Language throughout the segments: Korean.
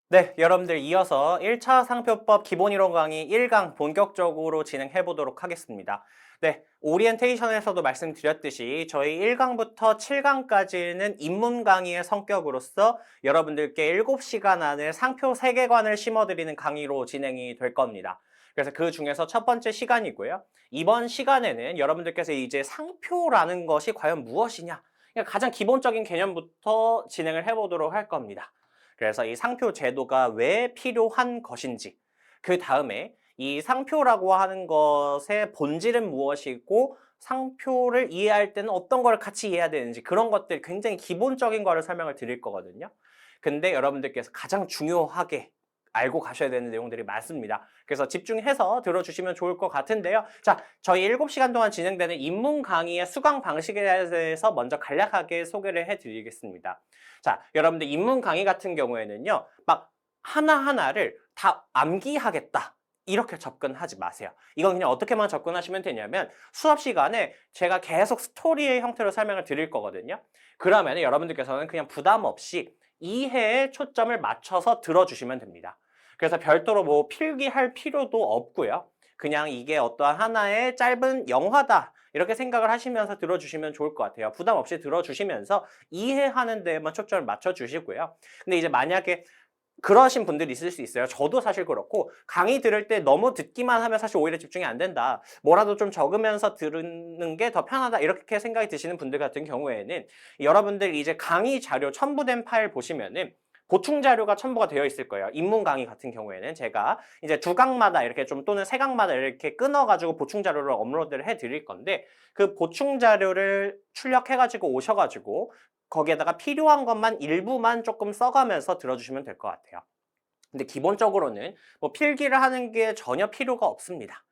네, 여러분들 이어서 1차 상표법 기본이론 강의 1강 본격적으로 진행해 보도록 하겠습니다. 네, 오리엔테이션에서도 말씀드렸듯이 저희 1강부터 7강까지는 입문 강의의 성격으로서 여러분들께 7시간 안에 상표 세계관을 심어드리는 강의로 진행이 될 겁니다. 그래서 그 중에서 첫 번째 시간이고요. 이번 시간에는 여러분들께서 이제 상표라는 것이 과연 무엇이냐? 그러니까 가장 기본적인 개념부터 진행을 해보도록 할 겁니다. 그래서 이 상표 제도가 왜 필요한 것인지, 그 다음에 이 상표라고 하는 것의 본질은 무엇이고 상표를 이해할 때는 어떤 걸 같이 이해해야 되는지 그런 것들 굉장히 기본적인 거를 설명을 드릴 거거든요. 근데 여러분들께서 가장 중요하게 알고 가셔야 되는 내용들이 많습니다. 그래서 집중해서 들어주시면 좋을 것 같은데요. 자, 저희 7시간 동안 진행되는 입문 강의의 수강 방식에 대해서 먼저 간략하게 소개를 해드리겠습니다. 자, 여러분들 입문 강의 같은 경우에는요, 막 하나하나를 다 암기하겠다. 이렇게 접근하지 마세요. 이건 그냥 어떻게만 접근하시면 되냐면 수업 시간에 제가 계속 스토리의 형태로 설명을 드릴 거거든요. 그러면 여러분들께서는 그냥 부담 없이 이해에 초점을 맞춰서 들어주시면 됩니다. 그래서 별도로 뭐 필기할 필요도 없고요. 그냥 이게 어떠한 하나의 짧은 영화다. 이렇게 생각을 하시면서 들어주시면 좋을 것 같아요. 부담 없이 들어주시면서 이해하는 데에만 초점을 맞춰주시고요. 근데 이제 만약에 그러신 분들이 있을 수 있어요. 저도 사실 그렇고 강의 들을 때 너무 듣기만 하면 사실 오히려 집중이 안 된다. 뭐라도 좀 적으면서 들는 게 더 편하다. 이렇게 생각이 드시는 분들 같은 경우에는 여러분들 이제 강의 자료 첨부된 파일 보시면은 보충 자료가 첨부가 되어 있을 거예요. 입문 강의 같은 경우에는 제가 이제 두 강마다 이렇게 좀 또는 세 강마다 이렇게 끊어가지고 보충 자료를 업로드를 해 드릴 건데 그 보충 자료를 출력해가지고 오셔가지고 거기에다가 필요한 것만 일부만 조금 써가면서 들어주시면 될 것 같아요. 근데 기본적으로는 뭐 필기를 하는 게 전혀 필요가 없습니다.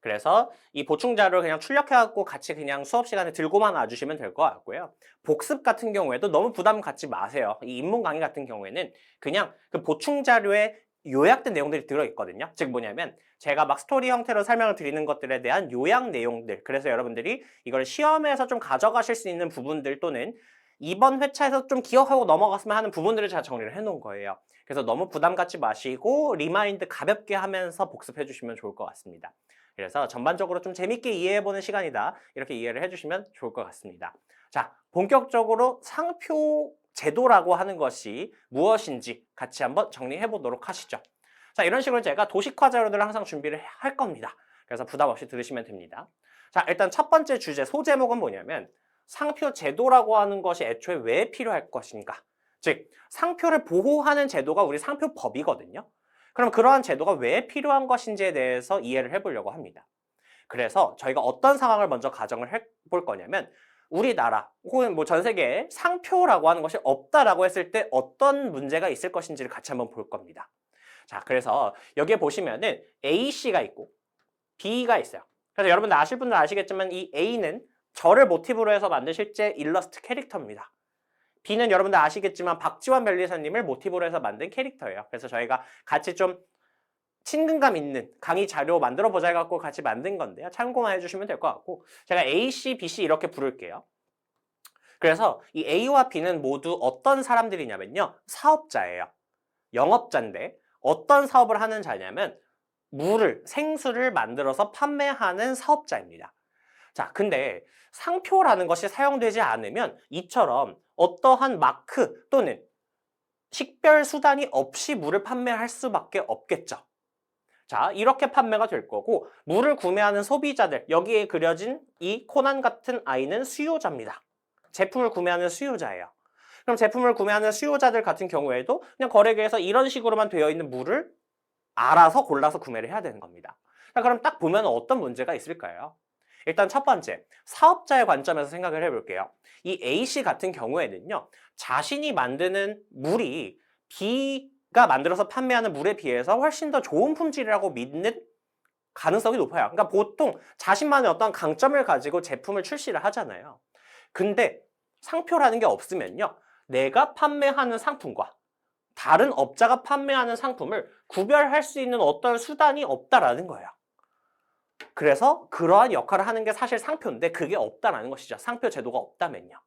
그래서 이 보충 자료를 그냥 출력해갖고 같이 그냥 수업 시간에 들고만 와주시면 될 것 같고요. 복습 같은 경우에도 너무 부담 갖지 마세요. 이 입문 강의 같은 경우에는 그냥 그 보충 자료에 요약된 내용들이 들어있거든요. 즉 뭐냐면 제가 막 스토리 형태로 설명을 드리는 것들에 대한 요약 내용들. 그래서 여러분들이 이걸 시험에서 좀 가져가실 수 있는 부분들 또는 이번 회차에서 좀 기억하고 넘어갔으면 하는 부분들을 제가 정리를 해놓은 거예요. 그래서 너무 부담 갖지 마시고 리마인드 가볍게 하면서 복습해 주시면 좋을 것 같습니다. 그래서 전반적으로 좀 재밌게 이해해보는 시간이다. 이렇게 이해를 해주시면 좋을 것 같습니다. 자, 본격적으로 상표 제도라고 하는 것이 무엇인지 같이 한번 정리해 보도록 하시죠. 자, 이런 식으로 제가 도식화 자료들을 항상 준비를 할 겁니다. 그래서 부담 없이 들으시면 됩니다. 자, 일단 첫 번째 주제, 소제목은 뭐냐면 상표 제도라고 하는 것이 애초에 왜 필요할 것인가? 즉, 상표를 보호하는 제도가 우리 상표법이거든요. 그럼 그러한 제도가 왜 필요한 것인지에 대해서 이해를 해보려고 합니다. 그래서 저희가 어떤 상황을 먼저 가정을 해볼 거냐면 우리나라 혹은 뭐 전 세계에 상표라고 하는 것이 없다라고 했을 때 어떤 문제가 있을 것인지를 같이 한번 볼 겁니다. 자, 그래서 여기에 보시면은 A씨가 있고 B가 있어요. 그래서 여러분들 아실 분들 아시겠지만 이 A는 저를 모티브로 해서 만든 실제 일러스트 캐릭터입니다. B는 여러분들 아시겠지만 박지원 변리사님을 모티브로 해서 만든 캐릭터예요. 그래서 저희가 같이 좀 친근감 있는 강의 자료 만들어 보자 해갖고 같이 만든 건데요. 참고만 해주시면 될 것 같고 제가 A, C, B, C 이렇게 부를게요. 그래서 이 A와 B는 모두 어떤 사람들이냐면요. 사업자예요. 영업자인데 어떤 사업을 하는 자냐면 생수를 만들어서 판매하는 사업자입니다. 자, 근데 상표라는 것이 사용되지 않으면 이처럼 어떠한 마크 또는 식별 수단이 없이 물을 판매할 수밖에 없겠죠. 자, 이렇게 판매가 될 거고 물을 구매하는 소비자들, 여기에 그려진 이 코난 같은 아이는 수요자입니다. 제품을 구매하는 수요자예요. 그럼 제품을 구매하는 수요자들 같은 경우에도 그냥 거래계에서 이런 식으로만 되어 있는 물을 알아서 골라서 구매를 해야 되는 겁니다. 자, 그럼 딱 보면 어떤 문제가 있을까요? 일단 첫 번째, 사업자의 관점에서 생각을 해볼게요. 이 A씨 같은 경우에는요, 자신이 만드는 물이 B가 만들어서 판매하는 물에 비해서 훨씬 더 좋은 품질이라고 믿는 가능성이 높아요. 그러니까 보통 자신만의 어떤 강점을 가지고 제품을 출시를 하잖아요. 근데 상표라는 게 없으면요, 내가 판매하는 상품과 다른 업자가 판매하는 상품을 구별할 수 있는 어떤 수단이 없다라는 거예요. 그래서 그러한 역할을 하는 게 사실 상표인데 그게 없다라는 것이죠. 상표 제도가 없다면요.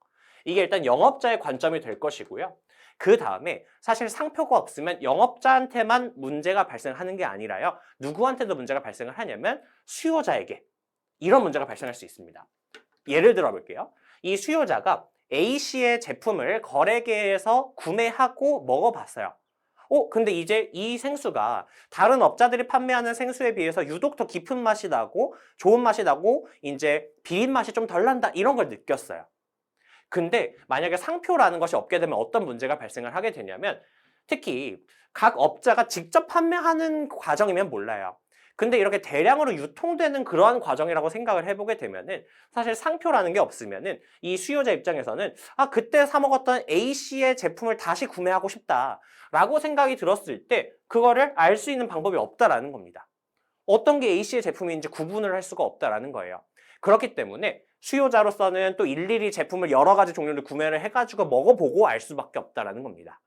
이게 일단 영업자의 관점이 될 것이고요. 그 다음에 사실 상표가 없으면 영업자한테만 문제가 발생하는 게 아니라요. 누구한테도 문제가 발생을 하냐면 수요자에게 이런 문제가 발생할 수 있습니다. 예를 들어 볼게요. 이 수요자가 A씨의 제품을 거래계에서 구매하고 먹어봤어요. 근데 이제 이 생수가 다른 업자들이 판매하는 생수에 비해서 유독 더 깊은 맛이 나고 좋은 맛이 나고 이제 비린 맛이 좀 덜 난다 이런 걸 느꼈어요. 근데 만약에 상표라는 것이 없게 되면 어떤 문제가 발생을 하게 되냐면 특히 각 업자가 직접 판매하는 과정이면 몰라요. 근데 이렇게 대량으로 유통되는 그러한 과정이라고 생각을 해보게 되면은 사실 상표라는 게 없으면은 이 수요자 입장에서는 그때 사 먹었던 A씨의 제품을 다시 구매하고 싶다라고 생각이 들었을 때 그거를 알 수 있는 방법이 없다라는 겁니다. 어떤 게 A씨의 제품인지 구분을 할 수가 없다라는 거예요. 그렇기 때문에 수요자로서는 또 일일이 제품을 여러 가지 종류를 구매를 해가지고 먹어보고 알 수밖에 없다라는 겁니다.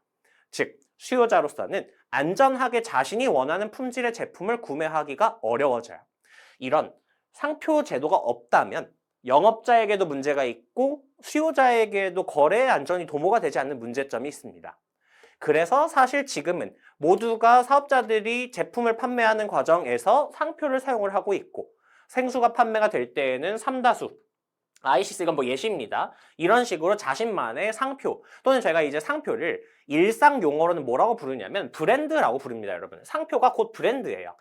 즉, 수요자로서는 안전하게 자신이 원하는 품질의 제품을 구매하기가 어려워져요. 이런 상표 제도가 없다면 영업자에게도 문제가 있고 수요자에게도 거래의 안전이 도모가 되지 않는 문제점이 있습니다. 그래서 사실 지금은 모두가 사업자들이 제품을 판매하는 과정에서 상표를 사용을 하고 있고 생수가 판매가 될 때에는 삼다수, ICC 이건 뭐 예시입니다. 이런 식으로 자신만의 상표 또는 제가 이제 상표를 일상 용어로는 뭐라고 부르냐면 브랜드라고 부릅니다, 여러분. 상표가 곧 브랜드예요.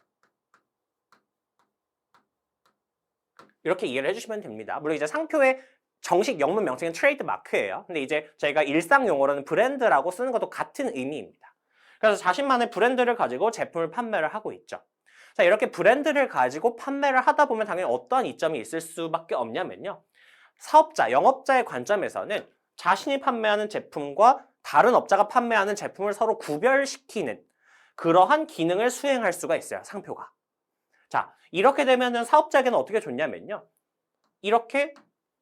이렇게 이해를 해주시면 됩니다. 물론 이제 상표의 정식 영문 명칭은 트레이드 마크예요. 근데 이제 저희가 일상 용어로는 브랜드라고 쓰는 것도 같은 의미입니다. 그래서 자신만의 브랜드를 가지고 제품을 판매를 하고 있죠. 자, 이렇게 브랜드를 가지고 판매를 하다 보면 당연히 어떠한 이점이 있을 수밖에 없냐면요. 사업자, 영업자의 관점에서는 자신이 판매하는 제품과 다른 업자가 판매하는 제품을 서로 구별시키는 그러한 기능을 수행할 수가 있어요, 상표가. 자, 이렇게 되면은 사업자에게는 어떻게 좋냐면요. 이렇게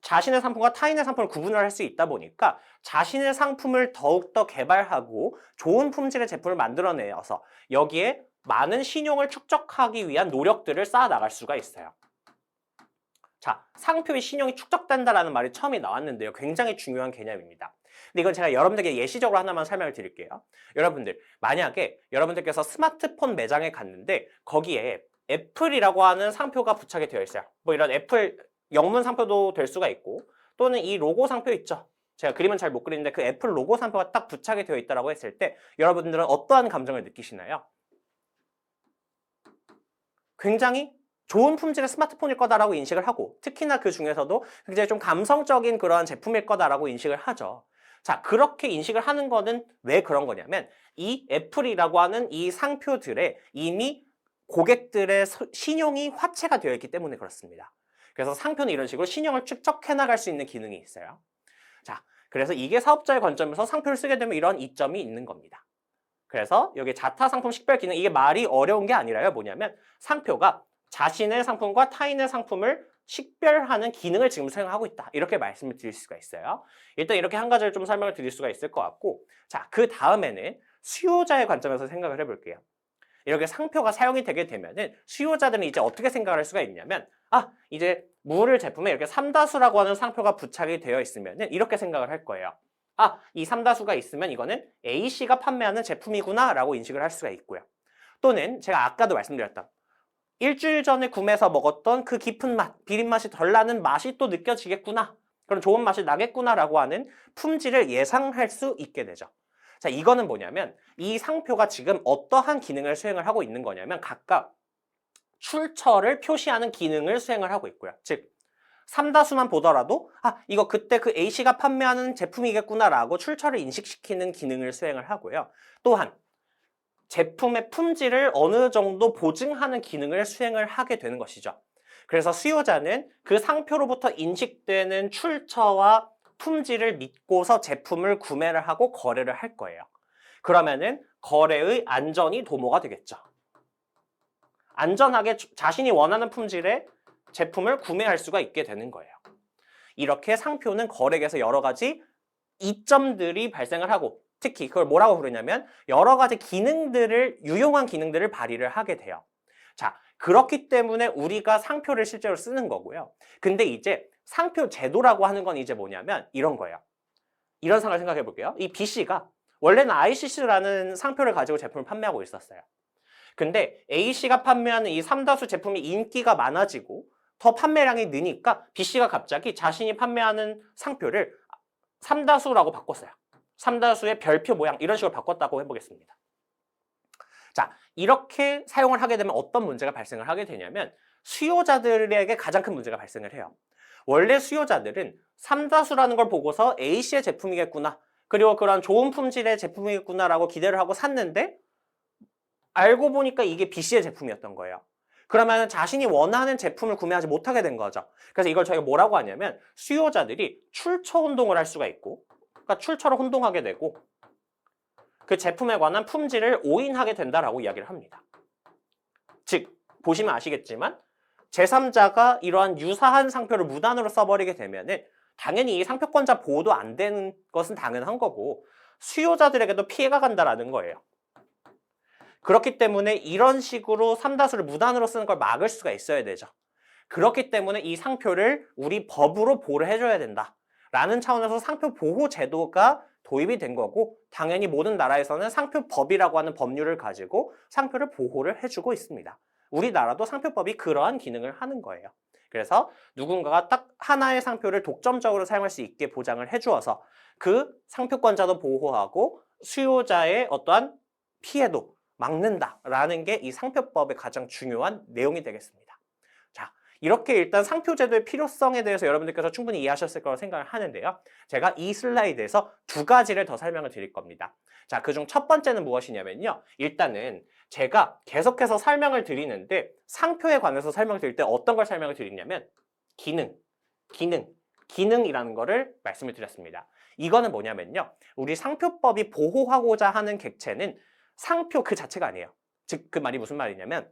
자신의 상품과 타인의 상품을 구분을 할 수 있다 보니까 자신의 상품을 더욱더 개발하고 좋은 품질의 제품을 만들어내어서 여기에 많은 신용을 축적하기 위한 노력들을 쌓아 나갈 수가 있어요. 자, 상표의 신용이 축적된다라는 말이 처음에 나왔는데요. 굉장히 중요한 개념입니다. 근데 이건 제가 여러분들에게 예시적으로 하나만 설명을 드릴게요. 여러분들, 만약에 여러분들께서 스마트폰 매장에 갔는데 거기에 애플이라고 하는 상표가 부착이 되어 있어요. 뭐 이런 애플 영문 상표도 될 수가 있고 또는 이 로고 상표 있죠. 제가 그림은 잘 못 그리는데 그 애플 로고 상표가 딱 부착이 되어 있다고 했을 때 여러분들은 어떠한 감정을 느끼시나요? 굉장히 좋은 품질의 스마트폰일 거다라고 인식을 하고 특히나 그 중에서도 굉장히 좀 감성적인 그러한 제품일 거다라고 인식을 하죠. 자, 그렇게 인식을 하는 거는 왜 그런 거냐면 이 애플이라고 하는 이 상표들에 이미 고객들의 신용이 화체가 되어 있기 때문에 그렇습니다. 그래서 상표는 이런 식으로 신용을 축적해 나갈 수 있는 기능이 있어요. 자, 그래서 이게 사업자의 관점에서 상표를 쓰게 되면 이런 이점이 있는 겁니다. 그래서 여기 자타 상품 식별 기능, 이게 말이 어려운 게 아니라요. 뭐냐면 상표가 자신의 상품과 타인의 상품을 식별하는 기능을 지금 사용하고 있다. 이렇게 말씀을 드릴 수가 있어요. 일단 이렇게 한 가지를 좀 설명을 드릴 수가 있을 것 같고, 자, 그 다음에는 수요자의 관점에서 생각을 해볼게요. 이렇게 상표가 사용이 되게 되면은 수요자들은 이제 어떻게 생각을 할 수가 있냐면 이제 물을 제품에 이렇게 삼다수라고 하는 상표가 부착이 되어 있으면은 이렇게 생각을 할 거예요. 이 삼다수가 있으면 이거는 A씨가 판매하는 제품이구나 라고 인식을 할 수가 있고요. 또는 제가 아까도 말씀드렸던 일주일 전에 구매해서 먹었던 그 깊은 맛, 비린 맛이 덜 나는 맛이 또 느껴지겠구나. 그럼 좋은 맛이 나겠구나 라고 하는 품질을 예상할 수 있게 되죠. 자, 이거는 뭐냐면 이 상표가 지금 어떠한 기능을 수행을 하고 있는 거냐면 각각 출처를 표시하는 기능을 수행을 하고 있고요. 즉, 삼다수만 보더라도 이거 그때 그 A씨가 판매하는 제품이겠구나 라고 출처를 인식시키는 기능을 수행을 하고요. 또한 제품의 품질을 어느 정도 보증하는 기능을 수행을 하게 되는 것이죠. 그래서 수요자는 그 상표로부터 인식되는 출처와 품질을 믿고서 제품을 구매를 하고 거래를 할 거예요. 그러면은 거래의 안전이 도모가 되겠죠. 안전하게 자신이 원하는 품질의 제품을 구매할 수가 있게 되는 거예요. 이렇게 상표는 거래에서 여러 가지 이점들이 발생을 하고 특히 그걸 뭐라고 부르냐면 여러 가지 기능들을 유용한 기능들을 발휘를 하게 돼요. 자, 그렇기 때문에 우리가 상표를 실제로 쓰는 거고요. 근데 이제 상표 제도라고 하는 건 이제 뭐냐면 이런 거예요. 이런 상황을 생각해 볼게요. 이 B씨가 원래는 ICC라는 상표를 가지고 제품을 판매하고 있었어요. 근데 A씨가 판매하는 이 삼다수 제품이 인기가 많아지고 더 판매량이 느니까 B씨가 갑자기 자신이 판매하는 상표를 삼다수라고 바꿨어요. 삼다수의 별표 모양 이런 식으로 바꿨다고 해보겠습니다. 자, 이렇게 사용을 하게 되면 어떤 문제가 발생을 하게 되냐면 수요자들에게 가장 큰 문제가 발생을 해요. 원래 수요자들은 삼다수라는 걸 보고서 A씨의 제품이겠구나. 그리고 그런 좋은 품질의 제품이겠구나라고 기대를 하고 샀는데 알고 보니까 이게 B씨의 제품이었던 거예요. 그러면 자신이 원하는 제품을 구매하지 못하게 된 거죠. 그래서 이걸 저희가 뭐라고 하냐면 수요자들이 출처 혼동을 할 수가 있고 그러니까 출처를 혼동하게 되고 그 제품에 관한 품질을 오인하게 된다라고 이야기를 합니다. 즉 보시면 아시겠지만 제3자가 이러한 유사한 상표를 무단으로 써버리게 되면은 당연히 이 상표권자 보호도 안 되는 것은 당연한 거고 수요자들에게도 피해가 간다라는 거예요. 그렇기 때문에 이런 식으로 삼다수를 무단으로 쓰는 걸 막을 수가 있어야 되죠. 그렇기 때문에 이 상표를 우리 법으로 보호를 해줘야 된다. 라는 차원에서 상표 보호 제도가 도입이 된 거고 당연히 모든 나라에서는 상표법이라고 하는 법률을 가지고 상표를 보호를 해주고 있습니다. 우리나라도 상표법이 그러한 기능을 하는 거예요. 그래서 누군가가 딱 하나의 상표를 독점적으로 사용할 수 있게 보장을 해주어서 그 상표권자도 보호하고 수요자의 어떠한 피해도 막는다라는 게 이 상표법의 가장 중요한 내용이 되겠습니다. 자, 이렇게 일단 상표제도의 필요성에 대해서 여러분들께서 충분히 이해하셨을 거라고 생각을 하는데요. 제가 이 슬라이드에서 두 가지를 더 설명을 드릴 겁니다. 자, 그중 첫 번째는 무엇이냐면요. 일단은 제가 계속해서 설명을 드리는데 상표에 관해서 설명을 드릴 때 어떤 걸 설명을 드리냐면 기능이라는 거를 말씀을 드렸습니다. 이거는 뭐냐면요. 우리 상표법이 보호하고자 하는 객체는 상표 그 자체가 아니에요. 즉 그 말이 무슨 말이냐면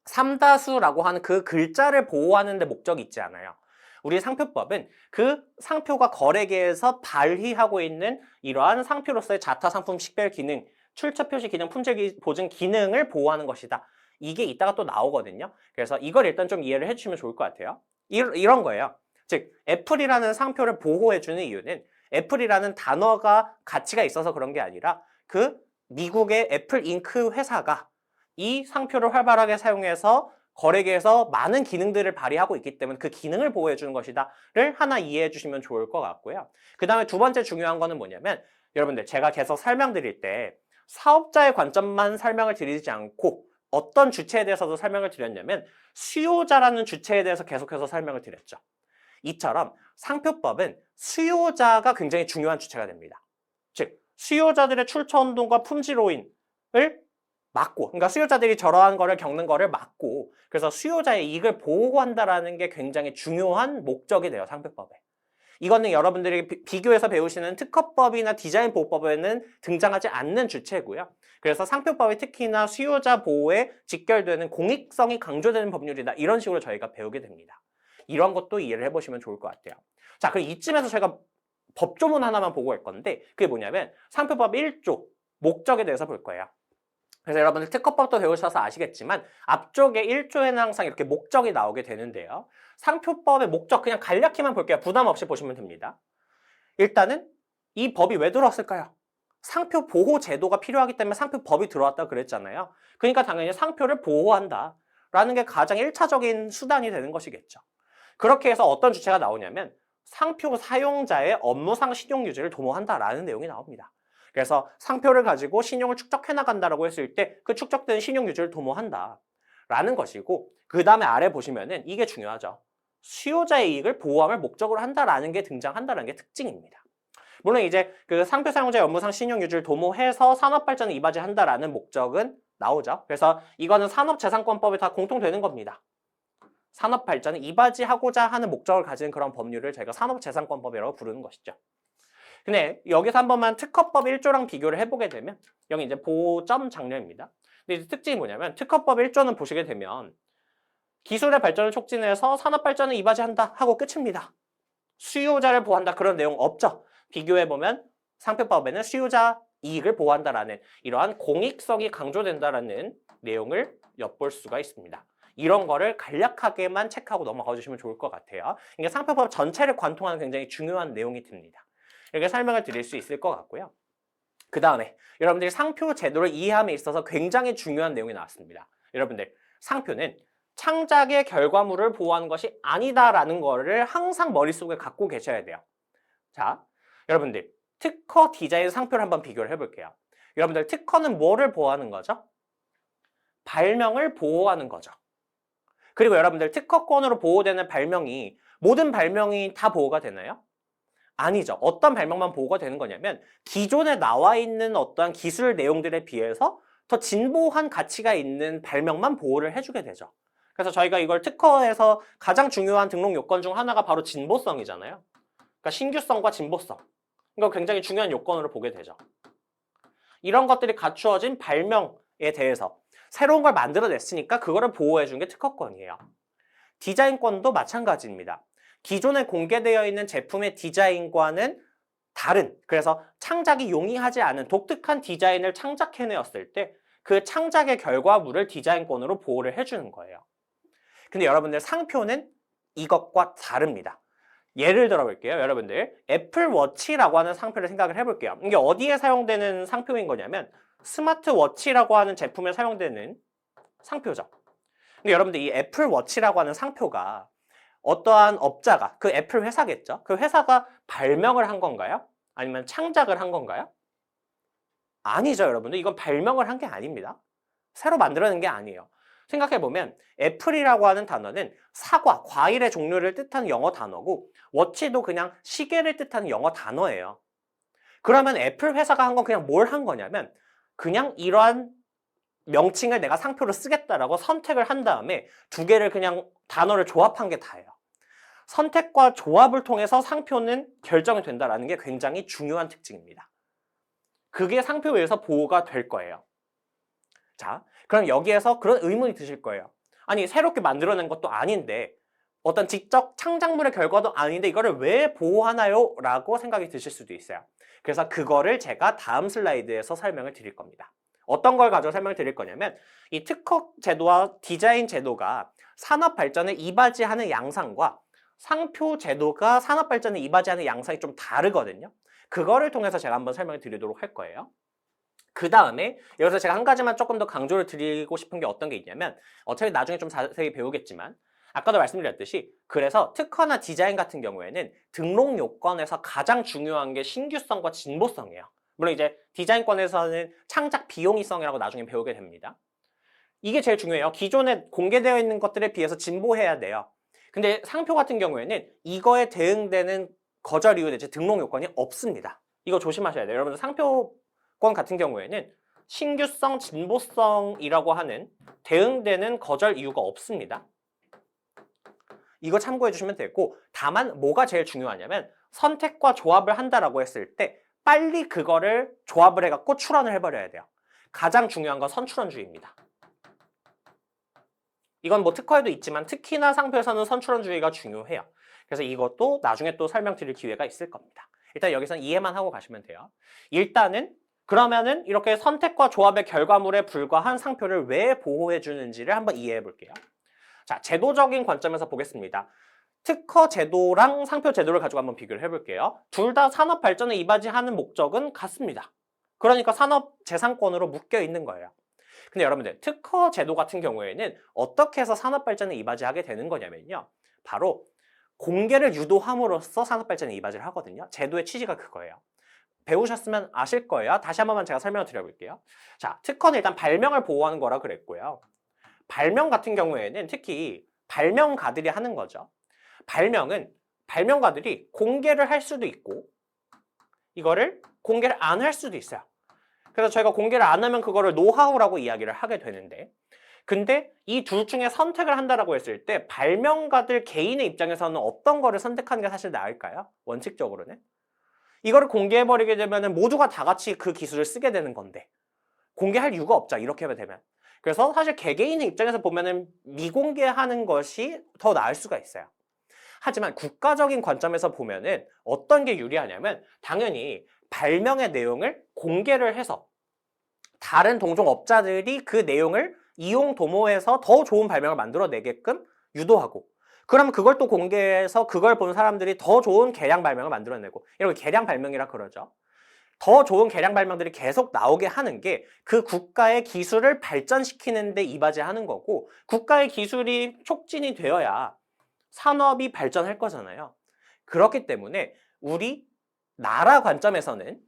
삼다수라고 하는 그 글자를 보호하는 데 목적이 있지 않아요. 우리 상표법은 그 상표가 거래계에서 발휘하고 있는 이러한 상표로서의 자타 상품 식별 기능, 출처 표시 기능, 품질 보증 기능을 보호하는 것이다. 이게 이따가 또 나오거든요. 그래서 이걸 일단 좀 이해를 해주시면 좋을 것 같아요. 이런 거예요. 즉 애플이라는 상표를 보호해주는 이유는 애플이라는 단어가 가치가 있어서 그런 게 아니라 그 미국의 애플 잉크 회사가 이 상표를 활발하게 사용해서 거래계에서 많은 기능들을 발휘하고 있기 때문에 그 기능을 보호해 주는 것이다를 하나 이해해 주시면 좋을 것 같고요. 그 다음에 두 번째 중요한 거는 뭐냐면 여러분들 제가 계속 설명드릴 때 사업자의 관점만 설명을 드리지 않고 어떤 주체에 대해서도 설명을 드렸냐면 수요자라는 주체에 대해서 계속해서 설명을 드렸죠. 이처럼 상표법은 수요자가 굉장히 중요한 주체가 됩니다. 즉 수요자들의 출처 혼동과 품질 오인을 막고, 그러니까 수요자들이 저러한 거를 겪는 거를 막고, 그래서 수요자의 이익을 보호한다라는 게 굉장히 중요한 목적이 돼요, 상표법에. 이거는 여러분들이 비교해서 배우시는 특허법이나 디자인 보호법에는 등장하지 않는 주체고요. 그래서 상표법이 특히나 수요자 보호에 직결되는 공익성이 강조되는 법률이다. 이런 식으로 저희가 배우게 됩니다. 이런 것도 이해를 해보시면 좋을 것 같아요. 자, 그럼 이쯤에서 저희가 법조문 하나만 보고 갈 건데 그게 뭐냐면 상표법 1조 목적에 대해서 볼 거예요. 그래서 여러분들 특허법도 배우셔서 아시겠지만 앞쪽에 1조에는 항상 이렇게 목적이 나오게 되는데요. 상표법의 목적 그냥 간략히만 볼게요. 부담 없이 보시면 됩니다. 일단은 이 법이 왜 들어왔을까요? 상표 보호 제도가 필요하기 때문에 상표법이 들어왔다고 그랬잖아요. 그러니까 당연히 상표를 보호한다라는 게 가장 1차적인 수단이 되는 것이겠죠. 그렇게 해서 어떤 주체가 나오냐면 상표 사용자의 업무상 신용 유지를 도모한다라는 내용이 나옵니다. 그래서 상표를 가지고 신용을 축적해 나간다라고 했을 때 그 축적된 신용 유지를 도모한다라는 것이고 그 다음에 아래 보시면은 이게 중요하죠. 수요자의 이익을 보호함을 목적으로 한다라는 게 등장한다는 게 특징입니다. 물론 이제 그 상표 사용자의 업무상 신용 유지를 도모해서 산업 발전을 이바지한다라는 목적은 나오죠. 그래서 이거는 산업재산권법에 다 공통되는 겁니다. 산업 발전을 이바지하고자 하는 목적을 가진 그런 법률을 저희가 산업재산권법이라고 부르는 것이죠. 근데 여기서 한 번만 특허법 1조랑 비교를 해보게 되면 여기 이제 보점 장려입니다. 근데 이제 특징이 뭐냐면 특허법 1조는 보시게 되면 기술의 발전을 촉진해서 산업 발전을 이바지한다 하고 끝입니다. 수요자를 보호한다 그런 내용 없죠. 비교해보면 상표법에는 수요자 이익을 보호한다라는 이러한 공익성이 강조된다라는 내용을 엿볼 수가 있습니다. 이런 거를 간략하게만 체크하고 넘어가 주시면 좋을 것 같아요. 이게 상표법 전체를 관통하는 굉장히 중요한 내용이 됩니다. 이렇게 설명을 드릴 수 있을 것 같고요. 그 다음에 여러분들이 상표 제도를 이해함에 있어서 굉장히 중요한 내용이 나왔습니다. 여러분들, 상표는 창작의 결과물을 보호하는 것이 아니다라는 거를 항상 머릿속에 갖고 계셔야 돼요. 자, 여러분들, 특허 디자인 상표를 한번 비교를 해볼게요. 여러분들, 특허는 뭐를 보호하는 거죠? 발명을 보호하는 거죠. 그리고 여러분들, 특허권으로 보호되는 발명이 모든 발명이 다 보호가 되나요? 아니죠. 어떤 발명만 보호가 되는 거냐면 기존에 나와 있는 어떠한 기술 내용들에 비해서 더 진보한 가치가 있는 발명만 보호를 해주게 되죠. 그래서 저희가 이걸 특허에서 가장 중요한 등록 요건 중 하나가 바로 진보성이잖아요. 그러니까 신규성과 진보성. 이거 굉장히 중요한 요건으로 보게 되죠. 이런 것들이 갖추어진 발명에 대해서 새로운 걸 만들어냈으니까 그거를 보호해준 게 특허권이에요. 디자인권도 마찬가지입니다. 기존에 공개되어 있는 제품의 디자인과는 다른, 그래서 창작이 용이하지 않은 독특한 디자인을 창작해내었을 때 그 창작의 결과물을 디자인권으로 보호를 해주는 거예요. 근데 여러분들, 상표는 이것과 다릅니다. 예를 들어 볼게요. 여러분들, 애플워치라고 하는 상표를 생각을 해볼게요. 이게 어디에 사용되는 상표인 거냐면 스마트워치라고 하는 제품에 사용되는 상표죠. 근데 여러분들, 이 애플워치라고 하는 상표가 어떠한 업자가, 그 애플 회사겠죠? 그 회사가 발명을 한 건가요? 아니면 창작을 한 건가요? 아니죠, 여러분들. 이건 발명을 한 게 아닙니다. 새로 만들어낸 게 아니에요. 생각해보면 애플이라고 하는 단어는 사과, 과일의 종류를 뜻하는 영어 단어고 워치도 그냥 시계를 뜻하는 영어 단어예요. 그러면 애플 회사가 한 건 그냥 뭘 한 거냐면 그냥 이러한 명칭을 내가 상표로 쓰겠다라고 선택을 한 다음에 두 개를 그냥 단어를 조합한 게 다예요. 선택과 조합을 통해서 상표는 결정이 된다는 게 굉장히 중요한 특징입니다. 그게 상표에서 보호가 될 거예요. 자, 그럼 여기에서 그런 의문이 드실 거예요. 아니, 새롭게 만들어낸 것도 아닌데 어떤 직접 창작물의 결과도 아닌데 이거를 왜 보호하나요? 라고 생각이 드실 수도 있어요. 그래서 그거를 제가 다음 슬라이드에서 설명을 드릴 겁니다. 어떤 걸 가지고 설명을 드릴 거냐면 이 특허 제도와 디자인 제도가 산업 발전을 이바지하는 양상과 상표 제도가 산업 발전을 이바지하는 양상이 좀 다르거든요. 그거를 통해서 제가 한번 설명을 드리도록 할 거예요. 그 다음에 여기서 제가 한 가지만 조금 더 강조를 드리고 싶은 게 어떤 게 있냐면 어차피 나중에 좀 자세히 배우겠지만 아까도 말씀드렸듯이 그래서 특허나 디자인 같은 경우에는 등록 요건에서 가장 중요한 게 신규성과 진보성이에요. 물론 이제 디자인권에서는 창작 비용이성이라고 나중에 배우게 됩니다. 이게 제일 중요해요. 기존에 공개되어 있는 것들에 비해서 진보해야 돼요. 근데 상표 같은 경우에는 이거에 대응되는 거절 이유 내지 등록 요건이 없습니다. 이거 조심하셔야 돼요. 여러분들, 상표권 같은 경우에는 신규성, 진보성이라고 하는 대응되는 거절 이유가 없습니다. 이거 참고해 주시면 되고, 다만 뭐가 제일 중요하냐면 선택과 조합을 한다라고 했을 때 빨리 그거를 조합을 해갖고 출원을 해버려야 돼요. 가장 중요한 건 선출원주의입니다. 이건 뭐 특허에도 있지만 특히나 상표에서는 선출원주의가 중요해요. 그래서 이것도 나중에 또 설명드릴 기회가 있을 겁니다. 일단 여기서는 이해만 하고 가시면 돼요. 일단은 그러면은 이렇게 선택과 조합의 결과물에 불과한 상표를 왜 보호해 주는지를 한번 이해해 볼게요. 자, 제도적인 관점에서 보겠습니다. 특허 제도랑 상표 제도를 가지고 한번 비교를 해볼게요. 둘 다 산업 발전에 이바지하는 목적은 같습니다. 그러니까 산업 재산권으로 묶여 있는 거예요. 근데 여러분들, 특허 제도 같은 경우에는 어떻게 해서 산업 발전에 이바지하게 되는 거냐면요. 바로 공개를 유도함으로써 산업 발전에 이바지를 하거든요. 제도의 취지가 그거예요. 배우셨으면 아실 거예요. 다시 한 번만 제가 설명을 드려볼게요. 자, 특허는 일단 발명을 보호하는 거라 그랬고요. 발명 같은 경우에는 특히 발명가들이 하는 거죠. 발명은 발명가들이 공개를 할 수도 있고 이거를 공개를 안 할 수도 있어요. 그래서 저희가 공개를 안 하면 그거를 노하우라고 이야기를 하게 되는데, 근데 이 둘 중에 선택을 한다라고 했을 때 발명가들 개인의 입장에서는 어떤 거를 선택하는 게 사실 나을까요? 원칙적으로는 이거를 공개해버리게 되면 모두가 다 같이 그 기술을 쓰게 되는 건데 공개할 이유가 없죠. 이렇게 되면. 그래서 사실 개개인의 입장에서 보면은 미공개하는 것이 더 나을 수가 있어요. 하지만 국가적인 관점에서 보면은 어떤 게 유리하냐면 당연히 발명의 내용을 공개를 해서 다른 동종업자들이 그 내용을 이용 도모해서 더 좋은 발명을 만들어내게끔 유도하고, 그러면 그걸 또 공개해서 그걸 본 사람들이 더 좋은 개량 발명을 만들어내고, 이런 걸 개량 발명이라 그러죠. 더 좋은 개량 발명들이 계속 나오게 하는 게 그 국가의 기술을 발전시키는 데 이바지하는 거고, 국가의 기술이 촉진이 되어야 산업이 발전할 거잖아요. 그렇기 때문에 우리 나라 관점에서는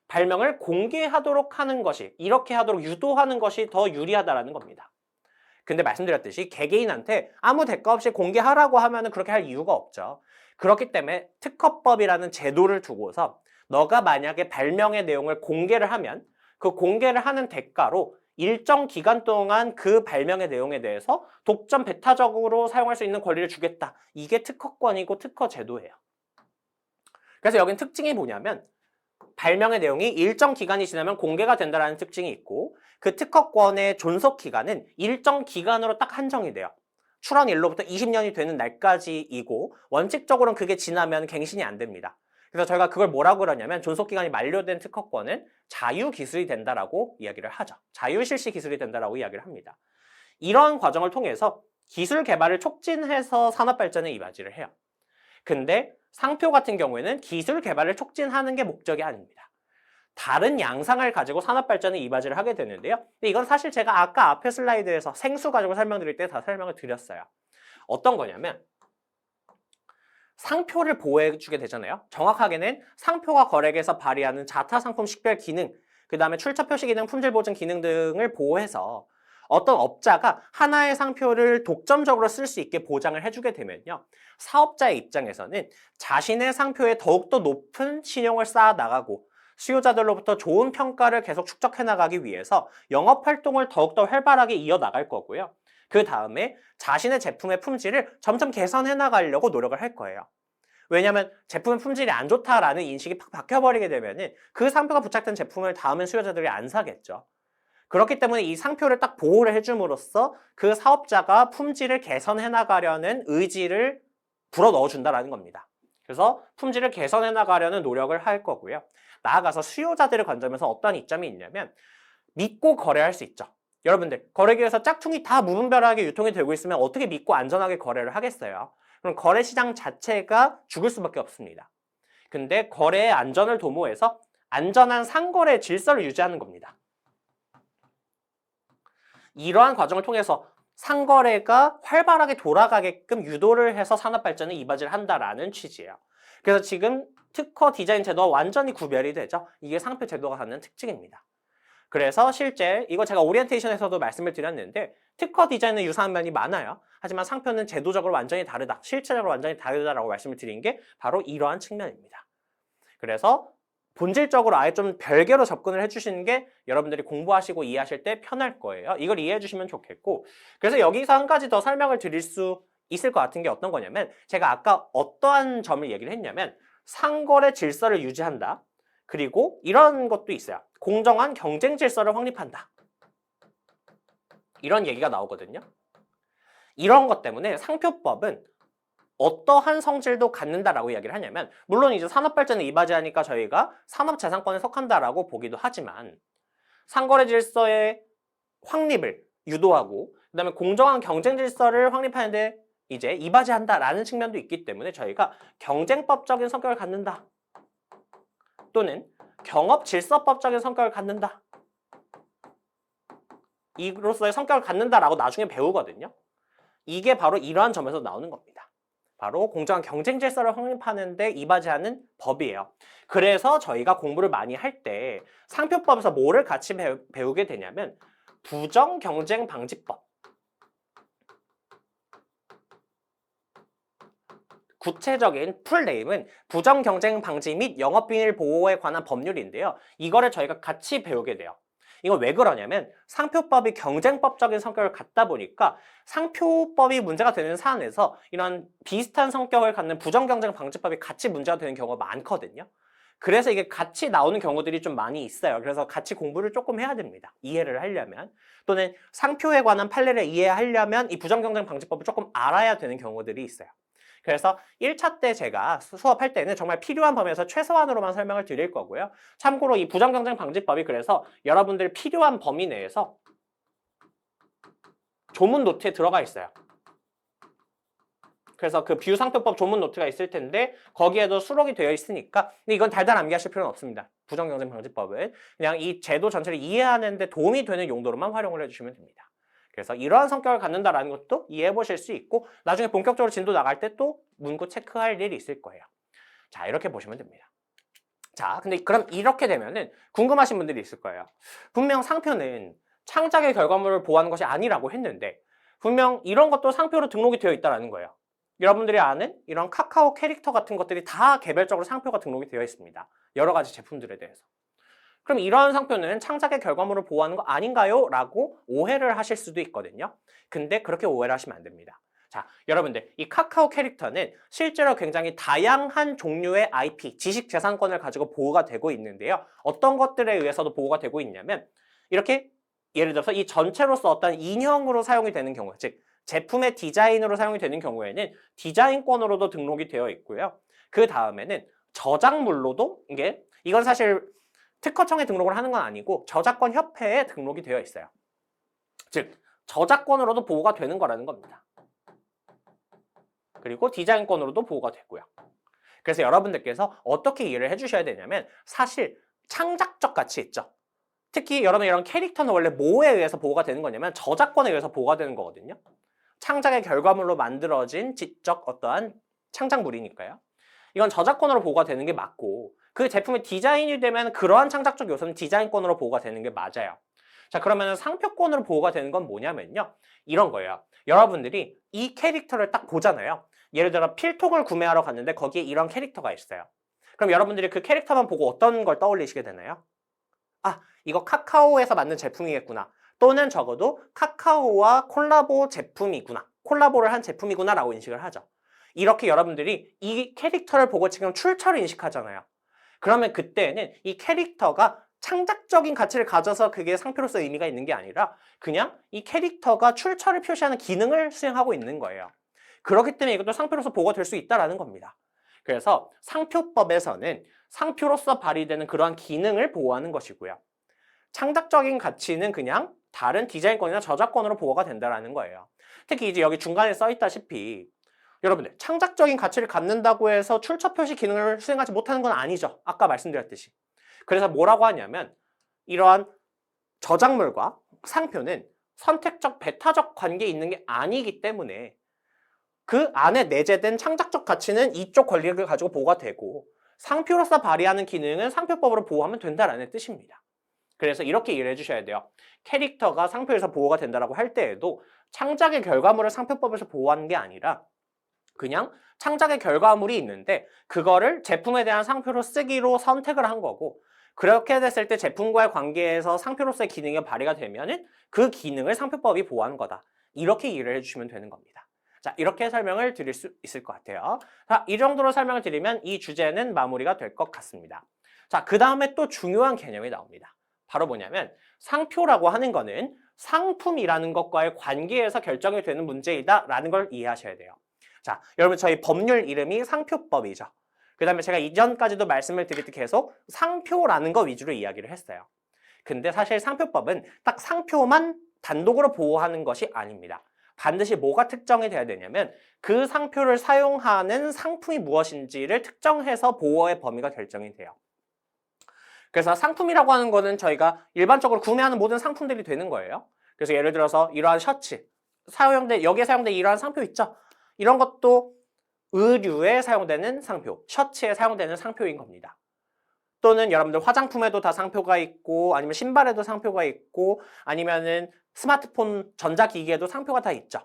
발명을 공개하도록 하는 것이, 이렇게 하도록 유도하는 것이 더 유리하다라는 겁니다. 근데 말씀드렸듯이 개개인한테 아무 대가 없이 공개하라고 하면은 그렇게 할 이유가 없죠. 그렇기 때문에 특허법이라는 제도를 두고서 너가 만약에 발명의 내용을 공개를 하면 그 공개를 하는 대가로 일정 기간 동안 그 발명의 내용에 대해서 독점 배타적으로 사용할 수 있는 권리를 주겠다. 이게 특허권이고 특허 제도예요. 그래서 여긴 특징이 뭐냐면 발명의 내용이 일정 기간이 지나면 공개가 된다는 특징이 있고, 그 특허권의 존속 기간은 일정 기간으로 딱 한정이 돼요. 출원일로부터 20년이 되는 날까지이고, 원칙적으로는 그게 지나면 갱신이 안 됩니다. 그래서 저희가 그걸 뭐라고 그러냐면 존속 기간이 만료된 특허권은 자유기술이 된다라고 이야기를 하죠. 자유실시 기술이 된다라고 이야기를 합니다. 이런 과정을 통해서 기술 개발을 촉진해서 산업 발전에 이바지를 해요. 근데 상표 같은 경우에는 기술 개발을 촉진하는 게 목적이 아닙니다. 다른 양상을 가지고 산업 발전에 이바지를 하게 되는데요. 근데 이건 사실 제가 아까 앞에 슬라이드에서 생수 가지고 설명드릴 때 다 설명을 드렸어요. 어떤 거냐면 상표를 보호해주게 되잖아요. 정확하게는 상표가 거래계에서 발휘하는 자타 상품 식별 기능, 그 다음에 출처 표시 기능, 품질 보증 기능 등을 보호해서 어떤 업자가 하나의 상표를 독점적으로 쓸 수 있게 보장을 해주게 되면요. 사업자의 입장에서는 자신의 상표에 더욱더 높은 신용을 쌓아 나가고 수요자들로부터 좋은 평가를 계속 축적해 나가기 위해서 영업활동을 더욱더 활발하게 이어나갈 거고요. 그 다음에 자신의 제품의 품질을 점점 개선해 나가려고 노력을 할 거예요. 왜냐하면 제품의 품질이 안 좋다라는 인식이 팍 박혀버리게 되면 그 상표가 부착된 제품을 다음엔 수요자들이 안 사겠죠. 그렇기 때문에 이 상표를 딱 보호를 해줌으로써 그 사업자가 품질을 개선해 나가려는 의지를 불어넣어 준다라는 겁니다. 그래서 품질을 개선해 나가려는 노력을 할 거고요. 나아가서 수요자들의 관점에서 어떤 이점이 있냐면 믿고 거래할 수 있죠. 여러분들 거래기에서 짝퉁이 다 무분별하게 유통이 되고 있으면 어떻게 믿고 안전하게 거래를 하겠어요? 그럼 거래 시장 자체가 죽을 수밖에 없습니다. 근데 거래의 안전을 도모해서 안전한 상거래 질서를 유지하는 겁니다. 이러한 과정을 통해서 상거래가 활발하게 돌아가게끔 유도를 해서 산업 발전에 이바지를 한다라는 취지예요. 그래서 지금 특허 디자인 제도와 완전히 구별이 되죠. 이게 상표 제도가 갖는 특징입니다. 그래서 실제 이거 제가 오리엔테이션에서도 말씀을 드렸는데 특허 디자인은 유사한 면이 많아요. 하지만 상표는 제도적으로 완전히 다르다, 실체적으로 완전히 다르다라고 말씀을 드린 게 바로 이러한 측면입니다. 그래서 본질적으로 아예 좀 별개로 접근을 해주시는 게 여러분들이 공부하시고 이해하실 때 편할 거예요. 이걸 이해해 주시면 좋겠고, 그래서 여기서 한 가지 더 설명을 드릴 수 있을 것 같은 게 어떤 거냐면 제가 아까 어떠한 점을 얘기를 했냐면 상거래 질서를 유지한다. 그리고 이런 것도 있어요. 공정한 경쟁 질서를 확립한다. 이런 얘기가 나오거든요. 이런 것 때문에 상표법은 어떠한 성질도 갖는다라고 이야기를 하냐면 물론 이제 산업발전에 이바지하니까 저희가 산업재산권에 속한다라고 보기도 하지만 상거래 질서의 확립을 유도하고 그다음에 공정한 경쟁 질서를 확립하는데 이제 이바지한다라는 측면도 있기 때문에 저희가 경쟁법적인 성격을 갖는다 또는 경업질서법적인 성격을 갖는다 이로서의 성격을 갖는다라고 나중에 배우거든요. 이게 바로 이러한 점에서 나오는 겁니다. 바로 공정한 경쟁 질서를 확립하는 데 이바지하는 법이에요. 그래서 저희가 공부를 많이 할 때 상표법에서 뭐를 같이 배우게 되냐면 부정경쟁방지법, 구체적인 풀네임은 부정경쟁방지 및 영업비밀 보호에 관한 법률인데요. 이거를 저희가 같이 배우게 돼요. 이건 왜 그러냐면 상표법이 경쟁법적인 성격을 갖다 보니까 상표법이 문제가 되는 사안에서 이런 비슷한 성격을 갖는 부정경쟁방지법이 같이 문제가 되는 경우가 많거든요. 그래서 이게 같이 나오는 경우들이 좀 많이 있어요. 그래서 같이 공부를 조금 해야 됩니다. 이해를 하려면. 또는 상표에 관한 판례를 이해하려면 이 부정경쟁방지법을 조금 알아야 되는 경우들이 있어요. 그래서 1차 때 제가 수업할 때는 정말 필요한 범위에서 최소한으로만 설명을 드릴 거고요. 참고로 이 부정경쟁방지법이 그래서 여러분들 필요한 범위 내에서 조문 노트에 들어가 있어요. 그래서 그 비유상표법 조문 노트가 있을 텐데 거기에도 수록이 되어 있으니까 근데 이건 달달 암기하실 필요는 없습니다. 부정경쟁방지법은 그냥 이 제도 전체를 이해하는 데 도움이 되는 용도로만 활용을 해주시면 됩니다. 그래서 이러한 성격을 갖는다라는 것도 이해해 보실 수 있고 나중에 본격적으로 진도 나갈 때 또 문구 체크할 일이 있을 거예요. 자, 이렇게 보시면 됩니다. 자, 근데 그럼 이렇게 되면은 궁금하신 분들이 있을 거예요. 분명 상표는 창작의 결과물을 보호하는 것이 아니라고 했는데 분명 이런 것도 상표로 등록이 되어 있다는 거예요. 여러분들이 아는 이런 카카오 캐릭터 같은 것들이 다 개별적으로 상표가 등록이 되어 있습니다. 여러 가지 제품들에 대해서. 그럼 이러한 상표는 창작의 결과물을 보호하는 거 아닌가요? 라고 오해를 하실 수도 있거든요. 근데 그렇게 오해를 하시면 안 됩니다. 자, 여러분들 이 카카오 캐릭터는 실제로 굉장히 다양한 종류의 IP, 지식재산권을 가지고 보호가 되고 있는데요. 어떤 것들에 의해서도 보호가 되고 있냐면 이렇게 예를 들어서 이 전체로서 어떤 인형으로 사용이 되는 경우, 즉 제품의 디자인으로 사용이 되는 경우에는 디자인권으로도 등록이 되어 있고요. 그 다음에는 저작물로도 이건 사실 특허청에 등록을 하는 건 아니고 저작권 협회에 등록이 되어 있어요. 즉 저작권으로도 보호가 되는 거라는 겁니다. 그리고 디자인권으로도 보호가 되고요. 그래서 여러분들께서 어떻게 이해를 해주셔야 되냐면 사실 창작적 가치 있죠. 특히 여러분 이런 캐릭터는 원래 뭐에 의해서 보호가 되는 거냐면 저작권에 의해서 보호가 되는 거거든요. 창작의 결과물로 만들어진 지적 어떠한 창작물이니까요. 이건 저작권으로 보호가 되는 게 맞고 그 제품의 디자인이 되면 그러한 창작적 요소는 디자인권으로 보호가 되는 게 맞아요. 자, 그러면 상표권으로 보호가 되는 건 뭐냐면요. 이런 거예요. 여러분들이 이 캐릭터를 딱 보잖아요. 예를 들어 필통을 구매하러 갔는데 거기에 이런 캐릭터가 있어요. 그럼 여러분들이 그 캐릭터만 보고 어떤 걸 떠올리시게 되나요? 아, 이거 카카오에서 만든 제품이겠구나. 또는 적어도 카카오와 콜라보 제품이구나. 콜라보를 한 제품이구나 라고 인식을 하죠. 이렇게 여러분들이 이 캐릭터를 보고 지금 출처를 인식하잖아요. 그러면 그때는 이 캐릭터가 창작적인 가치를 가져서 그게 상표로서 의미가 있는 게 아니라 그냥 이 캐릭터가 출처를 표시하는 기능을 수행하고 있는 거예요. 그렇기 때문에 이것도 상표로서 보호가 될 수 있다는 겁니다. 그래서 상표법에서는 상표로서 발휘되는 그러한 기능을 보호하는 것이고요. 창작적인 가치는 그냥 다른 디자인권이나 저작권으로 보호가 된다는 거예요. 특히 이제 여기 중간에 써 있다시피 여러분들 창작적인 가치를 갖는다고 해서 출처 표시 기능을 수행하지 못하는 건 아니죠. 아까 말씀드렸듯이. 그래서 뭐라고 하냐면 이러한 저작물과 상표는 선택적, 배타적 관계에 있는 게 아니기 때문에 그 안에 내재된 창작적 가치는 이쪽 권리를 가지고 보호가 되고 상표로서 발휘하는 기능은 상표법으로 보호하면 된다라는 뜻입니다. 그래서 이렇게 이해를 해주셔야 돼요. 캐릭터가 상표에서 보호가 된다라고 할 때에도 창작의 결과물을 상표법에서 보호하는 게 아니라 그냥 창작의 결과물이 있는데 그거를 제품에 대한 상표로 쓰기로 선택을 한 거고 그렇게 됐을 때 제품과의 관계에서 상표로서의 기능이 발휘가 되면은 그 기능을 상표법이 보호하는 거다. 이렇게 이해를 해주시면 되는 겁니다. 자, 이렇게 설명을 드릴 수 있을 것 같아요. 자, 이 정도로 설명을 드리면 이 주제는 마무리가 될 것 같습니다. 자, 그 다음에 또 중요한 개념이 나옵니다. 바로 뭐냐면 상표라고 하는 거는 상품이라는 것과의 관계에서 결정이 되는 문제이다라는 걸 이해하셔야 돼요. 자, 여러분 저희 법률 이름이 상표법이죠. 그 다음에 제가 이전까지도 말씀을 드릴 때 계속 상표라는 거 위주로 이야기를 했어요. 근데 사실 상표법은 딱 상표만 단독으로 보호하는 것이 아닙니다. 반드시 뭐가 특정이 돼야 되냐면 그 상표를 사용하는 상품이 무엇인지를 특정해서 보호의 범위가 결정이 돼요. 그래서 상품이라고 하는 거는 저희가 일반적으로 구매하는 모든 상품들이 되는 거예요. 그래서 예를 들어서 이러한 셔츠, 여기에 사용된 이러한 상표 있죠? 이런 것도 의류에 사용되는 상표, 셔츠에 사용되는 상표인 겁니다. 또는 여러분들 화장품에도 다 상표가 있고 아니면 신발에도 상표가 있고 아니면은 스마트폰, 전자기기에도 상표가 다 있죠.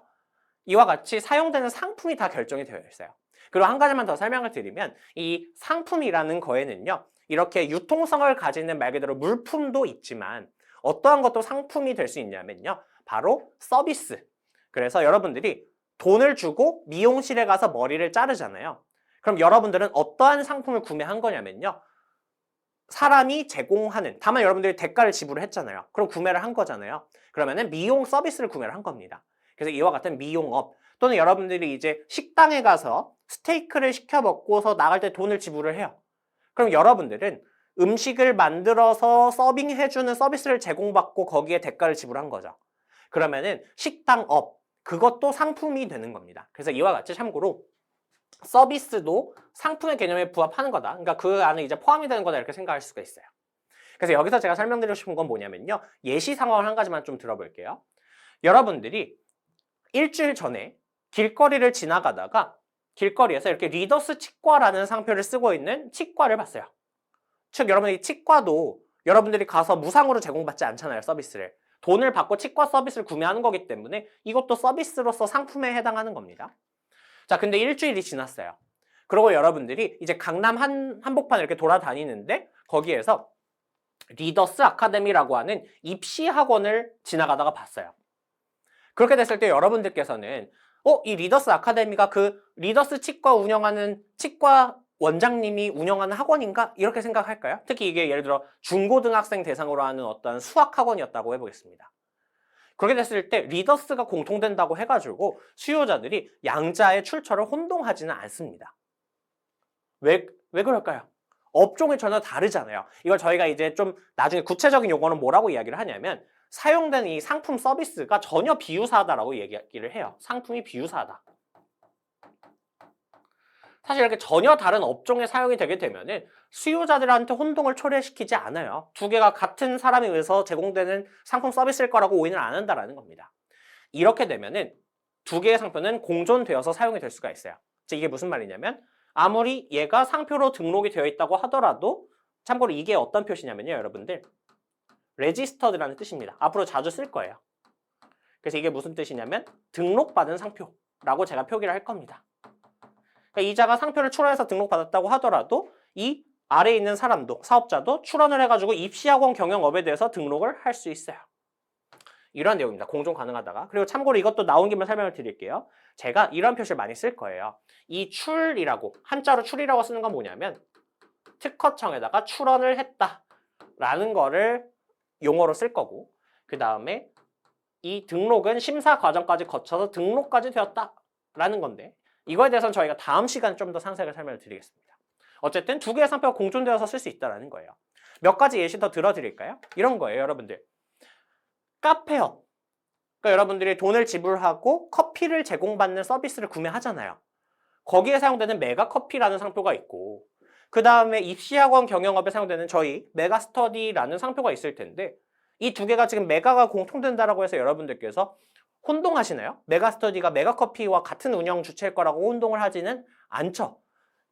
이와 같이 사용되는 상품이 다 결정이 되어 있어요. 그리고 한 가지만 더 설명을 드리면 이 상품이라는 거에는요. 이렇게 유통성을 가지는 말 그대로 물품도 있지만 어떠한 것도 상품이 될 수 있냐면요. 바로 서비스. 그래서 여러분들이 돈을 주고 미용실에 가서 머리를 자르잖아요. 그럼 여러분들은 어떠한 상품을 구매한 거냐면요. 사람이 제공하는, 다만 여러분들이 대가를 지불을 했잖아요. 그럼 구매를 한 거잖아요. 그러면은 미용 서비스를 구매를 한 겁니다. 그래서 이와 같은 미용업 또는 여러분들이 이제 식당에 가서 스테이크를 시켜 먹고서 나갈 때 돈을 지불을 해요. 그럼 여러분들은 음식을 만들어서 서빙해주는 서비스를 제공받고 거기에 대가를 지불한 거죠. 그러면은 식당업, 그것도 상품이 되는 겁니다. 그래서 이와 같이 참고로 서비스도 상품의 개념에 부합하는 거다. 그러니까 그 안에 이제 포함이 되는 거다 이렇게 생각할 수가 있어요. 그래서 여기서 제가 설명드리고 싶은 건 뭐냐면요. 예시 상황을 한 가지만 좀 들어볼게요. 여러분들이 일주일 전에 길거리를 지나가다가 길거리에서 이렇게 리더스 치과라는 상표를 쓰고 있는 치과를 봤어요. 즉 여러분이 치과도 여러분들이 가서 무상으로 제공받지 않잖아요. 서비스를. 돈을 받고 치과 서비스를 구매하는 거기 때문에 이것도 서비스로서 상품에 해당하는 겁니다. 자, 근데 일주일이 지났어요. 그리고 여러분들이 이제 강남 한복판을 이렇게 돌아다니는데 거기에서 리더스 아카데미라고 하는 입시 학원을 지나가다가 봤어요. 그렇게 됐을 때 여러분들께서는 이 리더스 아카데미가 그 리더스 치과 운영하는 치과 원장님이 운영하는 학원인가? 이렇게 생각할까요? 특히 이게 예를 들어 중고등학생 대상으로 하는 어떤 수학 학원이었다고 해보겠습니다. 그렇게 됐을 때 리더스가 공통된다고 해가지고 수요자들이 양자의 출처를 혼동하지는 않습니다. 왜 그럴까요? 업종이 전혀 다르잖아요. 이걸 저희가 이제 좀 나중에 구체적인 용어는 뭐라고 이야기를 하냐면 사용된 이 상품 서비스가 전혀 비유사하다라고 얘기를 해요. 상품이 비유사하다. 사실 이렇게 전혀 다른 업종에 사용이 되게 되면은 수요자들한테 혼동을 초래시키지 않아요. 두 개가 같은 사람에 의해서 제공되는 상품 서비스일 거라고 오인을 안 한다라는 겁니다. 이렇게 되면은 두 개의 상표는 공존되어서 사용이 될 수가 있어요. 즉 이게 무슨 말이냐면 아무리 얘가 상표로 등록이 되어 있다고 하더라도 참고로 이게 어떤 표시냐면요, 여러분들. 레지스터드라는 뜻입니다. 앞으로 자주 쓸 거예요. 그래서 이게 무슨 뜻이냐면 등록받은 상표라고 제가 표기를 할 겁니다. 그러니까 이자가 상표를 출원해서 등록받았다고 하더라도 이 아래에 있는 사람도, 사업자도 출원을 해가지고 입시학원 경영업에 대해서 등록을 할 수 있어요. 이런 내용입니다. 공존 가능하다가. 그리고 참고로 이것도 나온 김에 설명을 드릴게요. 제가 이런 표시를 많이 쓸 거예요. 이 출이라고, 한자로 출이라고 쓰는 건 뭐냐면 특허청에다가 출원을 했다라는 거를 용어로 쓸 거고, 그 다음에 이 등록은 심사 과정까지 거쳐서 등록까지 되었다라는 건데, 이거에 대해서는 저희가 다음 시간에 좀 더 상세하게 설명을 드리겠습니다. 어쨌든 두 개의 상표가 공존되어서 쓸 수 있다는 거예요. 몇 가지 예시 더 들어드릴까요? 이런 거예요, 여러분들. 카페업. 그러니까 여러분들이 돈을 지불하고 커피를 제공받는 서비스를 구매하잖아요. 거기에 사용되는 메가커피라는 상표가 있고, 그 다음에 입시학원 경영업에 사용되는 저희 메가스터디라는 상표가 있을 텐데, 이 두 개가 지금 메가가 공통된다라고 해서 여러분들께서 혼동하시나요? 메가스터디가 메가커피와 같은 운영 주체일 거라고 혼동을 하지는 않죠.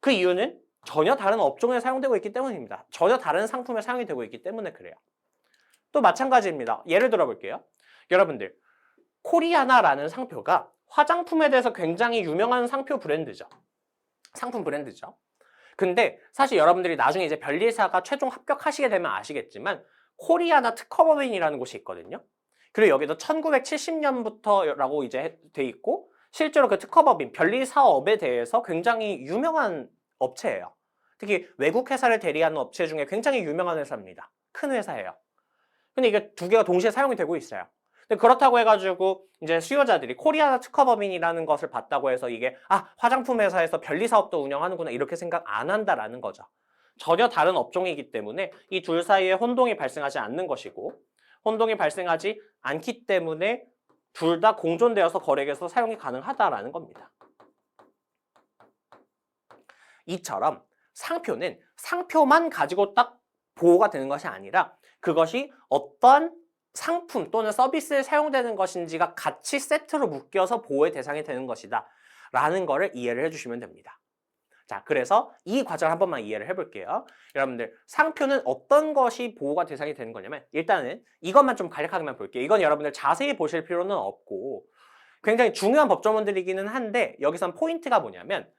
그 이유는 전혀 다른 업종에 사용되고 있기 때문입니다. 전혀 다른 상품에 사용이 되고 있기 때문에 그래요. 또 마찬가지입니다. 예를 들어 볼게요. 여러분들, 코리아나라는 상표가 화장품에 대해서 굉장히 유명한 상표 브랜드죠. 상품 브랜드죠. 근데 사실 여러분들이 나중에 이제 변리사가 최종 합격하시게 되면 아시겠지만 코리아나 특허법인이라는 곳이 있거든요. 그리고 여기도 1970년부터라고 이제 돼 있고 실제로 그 특허법인 변리사업에 대해서 굉장히 유명한 업체예요. 특히 외국 회사를 대리하는 업체 중에 굉장히 유명한 회사입니다. 큰 회사예요. 근데 이게 두 개가 동시에 사용이 되고 있어요. 근데 그렇다고 해가지고 이제 수요자들이 코리아나 특허법인이라는 것을 봤다고 해서 이게 화장품 회사에서 변리사업도 운영하는구나 이렇게 생각 안 한다라는 거죠. 전혀 다른 업종이기 때문에 이 둘 사이에 혼동이 발생하지 않는 것이고 혼동이 발생하지 않기 때문에 둘 다 공존되어서 거래에서 사용이 가능하다라는 겁니다. 이처럼 상표는 상표만 가지고 딱 보호가 되는 것이 아니라 그것이 어떤 상품 또는 서비스에 사용되는 것인지가 같이 세트로 묶여서 보호의 대상이 되는 것이다 라는 거를 이해를 해주시면 됩니다. 자, 그래서 이 과정을 한 번만 이해를 해볼게요. 여러분들, 상표는 어떤 것이 보호가 대상이 되는 거냐면 일단은 이것만 좀 간략하게만 볼게요. 이건 여러분들 자세히 보실 필요는 없고 굉장히 중요한 법조문들이기는 한데 여기선 포인트가 뭐냐면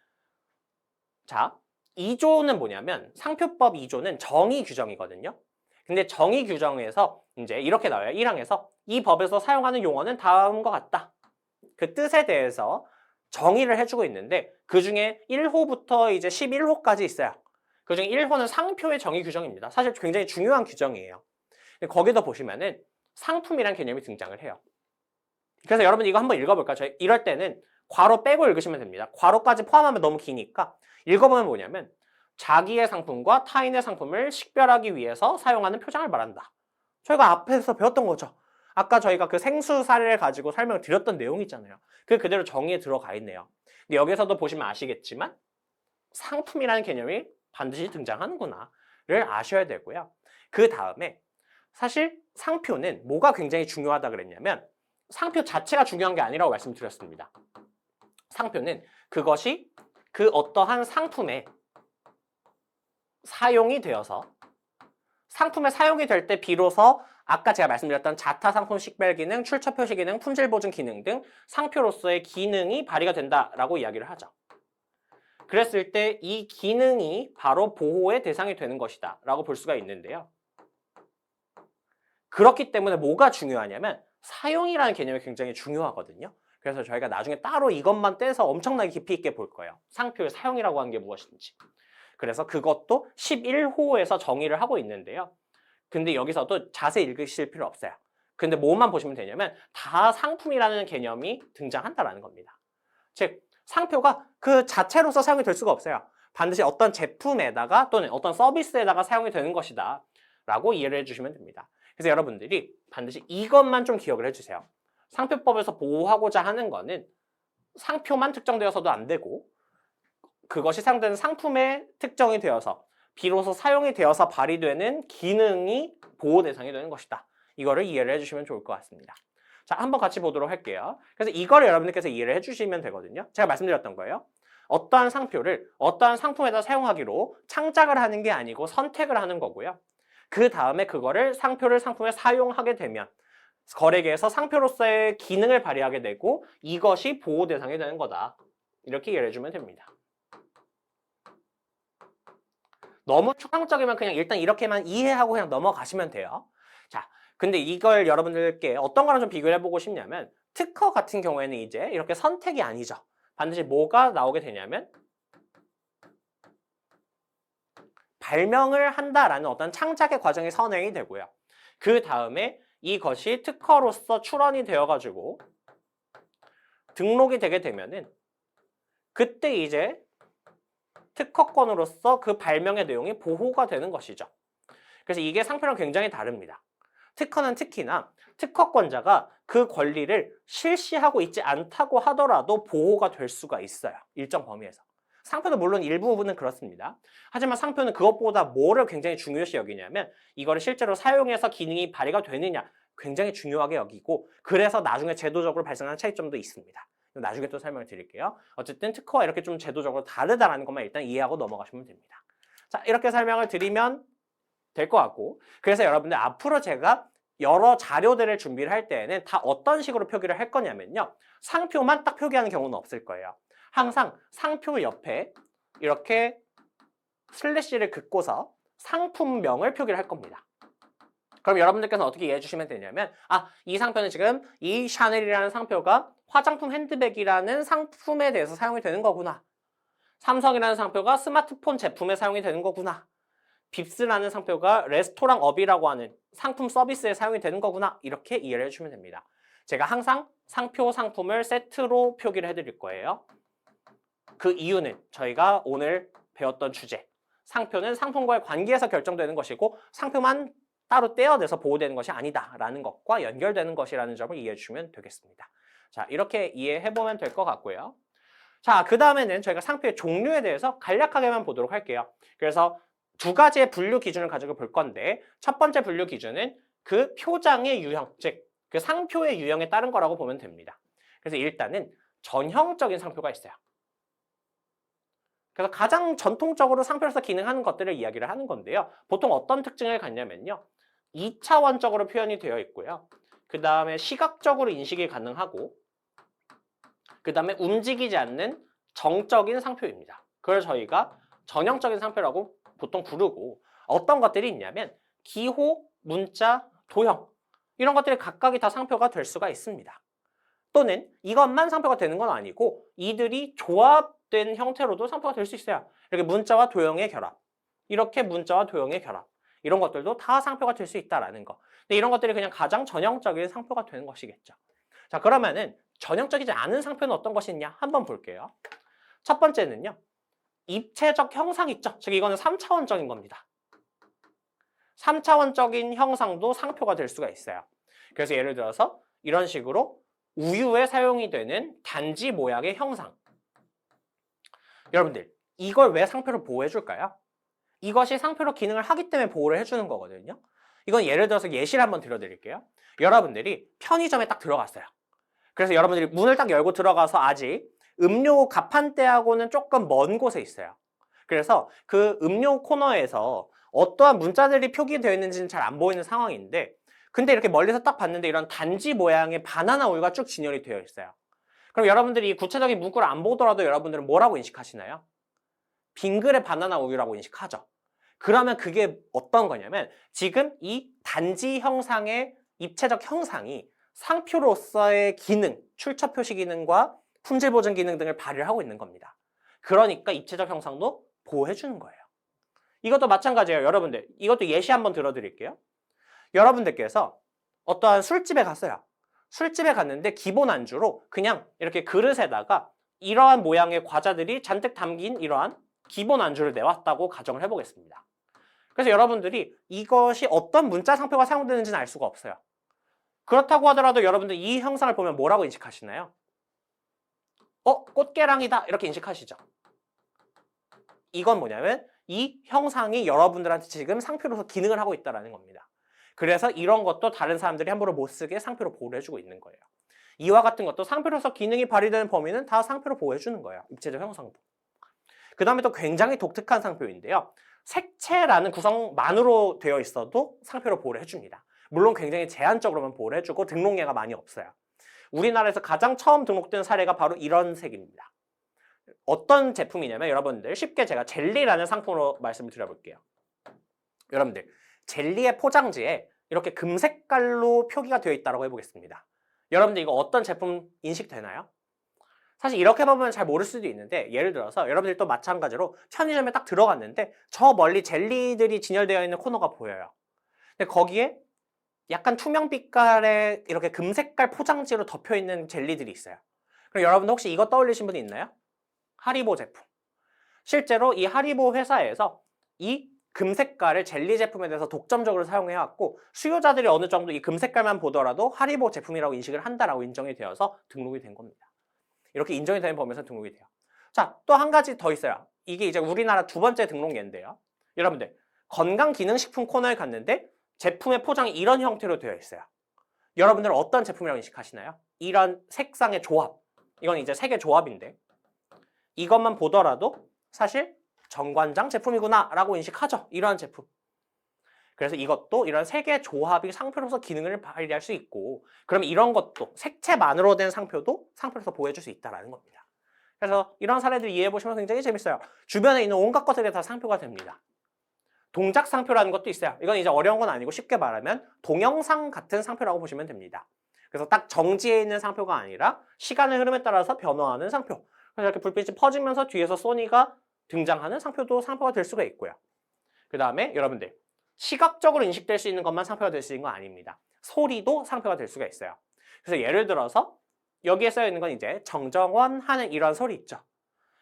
자, 2조는 뭐냐면 상표법 2조는 정의 규정이거든요. 근데 정의 규정에서 이제 이렇게 나와요. 1항에서 이 법에서 사용하는 용어는 다음과 같다. 그 뜻에 대해서 정의를 해주고 있는데 그 중에 1호부터 이제 11호까지 있어요. 그 중에 1호는 상표의 정의 규정입니다. 사실 굉장히 중요한 규정이에요. 거기도 보시면은 상품이란 개념이 등장을 해요. 그래서 여러분 이거 한번 읽어볼까요? 저희 이럴 때는 괄호 빼고 읽으시면 됩니다. 괄호까지 포함하면 너무 기니까 읽어보면 뭐냐면 자기의 상품과 타인의 상품을 식별하기 위해서 사용하는 표장을 말한다. 저희가 앞에서 배웠던 거죠. 아까 저희가 그 생수 사례를 가지고 설명을 드렸던 내용이 있잖아요. 그 그대로 정의에 들어가 있네요. 근데 여기서도 보시면 아시겠지만 상품이라는 개념이 반드시 등장하는구나를 아셔야 되고요. 그 다음에 사실 상표는 뭐가 굉장히 중요하다 그랬냐면 상표 자체가 중요한 게 아니라고 말씀드렸습니다. 상표는 그것이 그 어떠한 상품에 사용이 되어서 상품에 사용이 될 때 비로소 아까 제가 말씀드렸던 자타 상품 식별 기능, 출처 표시 기능, 품질 보증 기능 등 상표로서의 기능이 발휘가 된다라고 이야기를 하죠. 그랬을 때 이 기능이 바로 보호의 대상이 되는 것이다 라고 볼 수가 있는데요. 그렇기 때문에 뭐가 중요하냐면 사용이라는 개념이 굉장히 중요하거든요. 그래서 저희가 나중에 따로 이것만 떼서 엄청나게 깊이 있게 볼 거예요. 상표의 사용이라고 하는 게 무엇인지. 그래서 그것도 11호에서 정의를 하고 있는데요. 근데 여기서도 자세히 읽으실 필요 없어요. 근데 뭐만 보시면 되냐면 다 상품이라는 개념이 등장한다라는 겁니다. 즉 상표가 그 자체로서 사용이 될 수가 없어요. 반드시 어떤 제품에다가 또는 어떤 서비스에다가 사용이 되는 것이다 라고 이해를 해주시면 됩니다. 그래서 여러분들이 반드시 이것만 좀 기억을 해주세요. 상표법에서 보호하고자 하는 거는 상표만 특정되어서도 안 되고 그것이 사용되는 상품에 특정이 되어서 비로소 사용이 되어서 발휘되는 기능이 보호 대상이 되는 것이다. 이거를 이해를 해주시면 좋을 것 같습니다. 자, 한번 같이 보도록 할게요. 그래서 이걸 여러분들께서 이해를 해주시면 되거든요. 제가 말씀드렸던 거예요. 어떠한 상표를 어떠한 상품에다 사용하기로 창작을 하는 게 아니고 선택을 하는 거고요. 그 다음에 그거를 상표를 상품에 사용하게 되면 거래계에서 상표로서의 기능을 발휘하게 되고 이것이 보호 대상이 되는 거다. 이렇게 이해를 해주면 됩니다. 너무 추상적이면 그냥 일단 이렇게만 이해하고 그냥 넘어가시면 돼요. 자, 근데 이걸 여러분들께 어떤 거랑 좀 비교를 해보고 싶냐면 특허 같은 경우에는 이제 이렇게 선택이 아니죠. 반드시 뭐가 나오게 되냐면 발명을 한다라는 어떤 창작의 과정이 선행이 되고요. 그 다음에 이것이 특허로서 출원이 되어가지고 등록이 되게 되면은 그때 이제 특허권으로서 그 발명의 내용이 보호가 되는 것이죠. 그래서 이게 상표랑 굉장히 다릅니다. 특허는 특히나 특허권자가 그 권리를 실시하고 있지 않다고 하더라도 보호가 될 수가 있어요. 일정 범위에서. 상표도 물론 일부분은 그렇습니다. 하지만 상표는 그것보다 뭐를 굉장히 중요시 여기냐면 이거를 실제로 사용해서 기능이 발휘가 되느냐 굉장히 중요하게 여기고 그래서 나중에 제도적으로 발생하는 차이점도 있습니다. 나중에 또 설명을 드릴게요. 어쨌든 특허와 이렇게 좀 제도적으로 다르다는 것만 일단 이해하고 넘어가시면 됩니다. 자, 이렇게 설명을 드리면 될 것 같고 그래서 여러분들 앞으로 제가 여러 자료들을 준비를 할 때에는 다 어떤 식으로 표기를 할 거냐면요. 상표만 딱 표기하는 경우는 없을 거예요. 항상 상표 옆에 이렇게 슬래시를 긋고서 상품명을 표기를 할 겁니다. 그럼 여러분들께서 어떻게 이해해 주시면 되냐면 이 상표는 지금 이 샤넬이라는 상표가 화장품 핸드백이라는 상품에 대해서 사용이 되는 거구나. 삼성이라는 상표가 스마트폰 제품에 사용이 되는 거구나. 빕스라는 상표가 레스토랑업이라고 하는 상품 서비스에 사용이 되는 거구나. 이렇게 이해를 해주시면 됩니다. 제가 항상 상표, 상품을 세트로 표기를 해드릴 거예요. 그 이유는 저희가 오늘 배웠던 주제 상표는 상품과의 관계에서 결정되는 것이고 상표만 따로 떼어내서 보호되는 것이 아니다라는 것과 연결되는 것이라는 점을 이해해 주시면 되겠습니다. 자, 이렇게 이해해보면 될 것 같고요. 자, 그 다음에는 저희가 상표의 종류에 대해서 간략하게만 보도록 할게요. 그래서 두 가지의 분류 기준을 가지고 볼 건데 첫 번째 분류 기준은 그 표장의 유형, 즉 그 상표의 유형에 따른 거라고 보면 됩니다. 그래서 일단은 전형적인 상표가 있어요. 그래서 가장 전통적으로 상표로서 기능하는 것들을 이야기를 하는 건데요. 보통 어떤 특징을 갖냐면요. 2차원적으로 표현이 되어 있고요. 그 다음에 시각적으로 인식이 가능하고 그 다음에 움직이지 않는 정적인 상표입니다. 그걸 저희가 전형적인 상표라고 보통 부르고 어떤 것들이 있냐면 기호, 문자, 도형 이런 것들이 각각이 다 상표가 될 수가 있습니다. 또는 이것만 상표가 되는 건 아니고 이들이 조합된 형태로도 상표가 될 수 있어요. 이렇게 문자와 도형의 결합, 이렇게 문자와 도형의 결합 이런 것들도 다 상표가 될 수 있다라는 거. 근데 이런 것들이 그냥 가장 전형적인 상표가 되는 것이겠죠. 자, 그러면은 전형적이지 않은 상표는 어떤 것이 있냐? 한번 볼게요. 첫 번째는요. 입체적 형상 있죠? 즉 이거는 3차원적인 겁니다. 3차원적인 형상도 상표가 될 수가 있어요. 그래서 예를 들어서 이런 식으로 우유에 사용이 되는 단지 모양의 형상. 여러분들, 이걸 왜 상표로 보호해 줄까요? 이것이 상표로 기능을 하기 때문에 보호를 해주는 거거든요. 이건 예를 들어서 예시를 한번 들어드릴게요. 여러분들이 편의점에 딱 들어갔어요. 그래서 여러분들이 문을 딱 열고 들어가서 아직 음료 가판대하고는 조금 먼 곳에 있어요. 그래서 그 음료 코너에서 어떠한 문자들이 표기되어 있는지는 잘 안 보이는 상황인데, 근데 이렇게 멀리서 딱 봤는데 이런 단지 모양의 바나나 우유가 쭉 진열이 되어 있어요. 그럼 여러분들이 이 구체적인 문구를 안 보더라도 여러분들은 뭐라고 인식하시나요? 빙그레 바나나 우유라고 인식하죠. 그러면 그게 어떤 거냐면 지금 이 단지 형상의 입체적 형상이 상표로서의 기능, 출처 표시 기능과 품질 보증 기능 등을 발휘를 하고 있는 겁니다. 그러니까 입체적 형상도 보호해 주는 거예요. 이것도 마찬가지예요. 여러분들, 이것도 예시 한번 들어드릴게요. 여러분들께서 어떠한 술집에 갔어요. 술집에 갔는데 기본 안주로 그냥 이렇게 그릇에다가 이러한 모양의 과자들이 잔뜩 담긴 이러한 기본 안주를 내왔다고 가정을 해보겠습니다. 그래서 여러분들이 이것이 어떤 문자 상표가 사용되는지는 알 수가 없어요. 그렇다고 하더라도 여러분들 이 형상을 보면 뭐라고 인식하시나요? 꽃게랑이다 이렇게 인식하시죠. 이건 뭐냐면 이 형상이 여러분들한테 지금 상표로서 기능을 하고 있다는 겁니다. 그래서 이런 것도 다른 사람들이 함부로 못 쓰게 상표로 보호를 해주고 있는 거예요. 이와 같은 것도 상표로서 기능이 발휘되는 범위는 다 상표로 보호해주는 거예요. 입체적 형상도. 그 다음에 또 굉장히 독특한 상표인데요. 색채라는 구성만으로 되어 있어도 상표로 보호를 해줍니다. 물론 굉장히 제한적으로만 보호를 해주고 등록예가 많이 없어요. 우리나라에서 가장 처음 등록된 사례가 바로 이런 색입니다. 어떤 제품이냐면 여러분들 쉽게 제가 젤리라는 상품으로 말씀을 드려볼게요. 여러분들 젤리의 포장지에 이렇게 금색깔로 표기가 되어 있다고 해보겠습니다. 여러분들 이거 어떤 제품 인식되나요? 사실 이렇게 보면 잘 모를 수도 있는데 예를 들어서 여러분들 또 마찬가지로 편의점에 딱 들어갔는데 저 멀리 젤리들이 진열되어 있는 코너가 보여요. 근데 거기에 약간 투명 빛깔의 이렇게 금색깔 포장지로 덮여 있는 젤리들이 있어요. 그럼 여러분들 혹시 이거 떠올리신 분이 있나요? 하리보 제품. 실제로 이 하리보 회사에서 이 금색깔을 젤리 제품에 대해서 독점적으로 사용해왔고 수요자들이 어느 정도 이 금색깔만 보더라도 하리보 제품이라고 인식을 한다라고 인정이 되어서 등록이 된 겁니다. 이렇게 인정이 되는 범위에서 등록이 돼요. 자, 또 한 가지 더 있어요. 이게 이제 우리나라 두 번째 등록예인데요. 여러분들 건강기능식품 코너에 갔는데 제품의 포장이 이런 형태로 되어 있어요. 여러분들은 어떤 제품이라고 인식하시나요? 이런 색상의 조합. 이건 이제 색의 조합인데 이것만 보더라도 사실 정관장 제품이구나 라고 인식하죠. 이러한 제품. 그래서 이것도 이런 색의 조합이 상표로서 기능을 발휘할 수 있고 그럼 이런 것도 색채만으로 된 상표도 상표로서 보호해줄 수 있다는 겁니다. 그래서 이런 사례들 이해해보시면 굉장히 재밌어요. 주변에 있는 온갖 것들이 다 상표가 됩니다. 동작 상표라는 것도 있어요. 이건 이제 어려운 건 아니고 쉽게 말하면 동영상 같은 상표라고 보시면 됩니다. 그래서 딱 정지해 있는 상표가 아니라 시간의 흐름에 따라서 변화하는 상표. 그래서 이렇게 불빛이 퍼지면서 뒤에서 소니가 등장하는 상표도 상표가 될 수가 있고요. 그 다음에 여러분들 시각적으로 인식될 수 있는 것만 상표가 될 수 있는 건 아닙니다. 소리도 상표가 될 수가 있어요. 그래서 예를 들어서 여기에 쓰여 있는 건 이제 정정원 하는 이런 소리 있죠.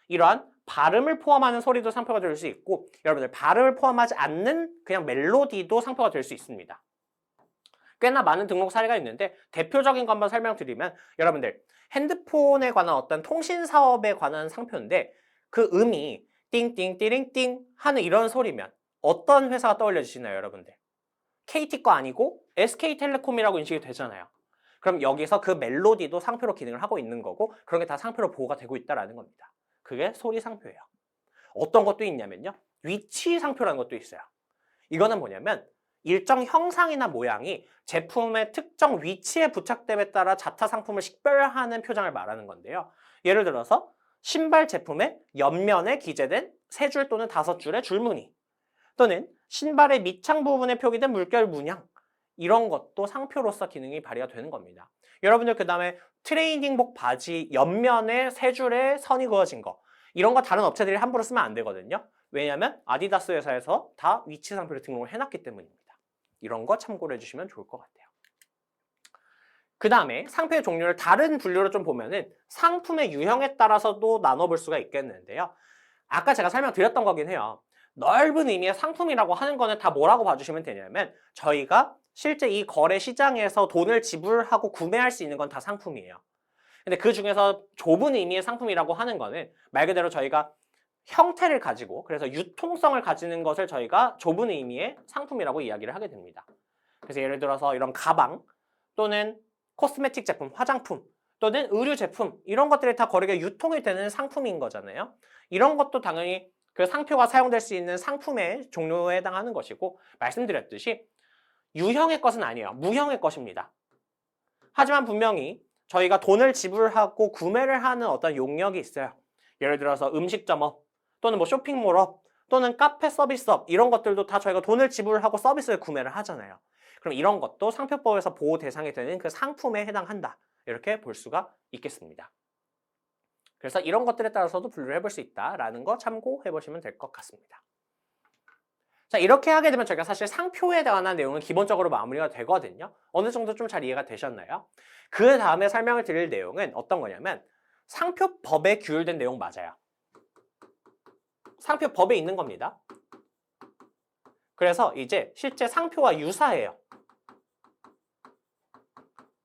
이러한 발음을 포함하는 소리도 상표가 될 수 있고 여러분들 발음을 포함하지 않는 그냥 멜로디도 상표가 될 수 있습니다. 꽤나 많은 등록 사례가 있는데 대표적인 것만 설명드리면 여러분들 핸드폰에 관한 어떤 통신 사업에 관한 상표인데 그 음이 띵띵띠링띵 하는 이런 소리면 어떤 회사가 떠올려지시나요, 여러분들? KT 거 아니고 SK텔레콤이라고 인식이 되잖아요. 그럼 여기서 그 멜로디도 상표로 기능을 하고 있는 거고 그런 게 다 상표로 보호가 되고 있다는 겁니다. 그게 소리 상표예요. 어떤 것도 있냐면요. 위치 상표라는 것도 있어요. 이거는 뭐냐면 일정 형상이나 모양이 제품의 특정 위치에 부착됨에 따라 자타 상품을 식별하는 표장을 말하는 건데요. 예를 들어서 신발 제품의 옆면에 기재된 3줄 또는 5줄의 줄무늬 또는 신발의 밑창 부분에 표기된 물결 문양 이런 것도 상표로서 기능이 발휘가 되는 겁니다. 여러분들 그 다음에 트레이닝복 바지 옆면에 3줄의 선이 그어진 거 이런 거 다른 업체들이 함부로 쓰면 안 되거든요. 왜냐하면 아디다스 회사에서 다 위치 상표를 등록을 해놨기 때문입니다. 이런 거 참고를 해주시면 좋을 것 같아요. 그 다음에 상표의 종류를 다른 분류로 좀 보면은 상품의 유형에 따라서도 나눠볼 수가 있겠는데요. 아까 제가 설명드렸던 거긴 해요. 넓은 의미의 상품이라고 하는 거는 다 뭐라고 봐주시면 되냐면 저희가 실제 이 거래 시장에서 돈을 지불하고 구매할 수 있는 건 다 상품이에요. 근데 그 중에서 좁은 의미의 상품이라고 하는 거는 말 그대로 저희가 형태를 가지고 그래서 유통성을 가지는 것을 저희가 좁은 의미의 상품이라고 이야기를 하게 됩니다. 그래서 예를 들어서 이런 가방 또는 코스메틱 제품, 화장품 또는 의류 제품 이런 것들이 다 거래가 유통이 되는 상품인 거잖아요. 이런 것도 당연히 그 상표가 사용될 수 있는 상품의 종류에 해당하는 것이고 말씀드렸듯이 유형의 것은 아니에요. 무형의 것입니다. 하지만 분명히 저희가 돈을 지불하고 구매를 하는 어떤 용역이 있어요. 예를 들어서 음식점업 또는 뭐 쇼핑몰업 또는 카페 서비스업 이런 것들도 다 저희가 돈을 지불하고 서비스를 구매를 하잖아요. 그럼 이런 것도 상표법에서 보호 대상이 되는 그 상품에 해당한다. 이렇게 볼 수가 있겠습니다. 그래서 이런 것들에 따라서도 분류를 해볼 수 있다라는 거 참고해 보시면 될 것 같습니다. 자, 이렇게 하게 되면 저희가 사실 상표에 관한 내용은 기본적으로 마무리가 되거든요. 어느 정도 좀 잘 이해가 되셨나요? 그 다음에 설명을 드릴 내용은 어떤 거냐면 상표법에 규율된 내용 맞아요. 상표법에 있는 겁니다. 그래서 이제 실제 상표와 유사해요.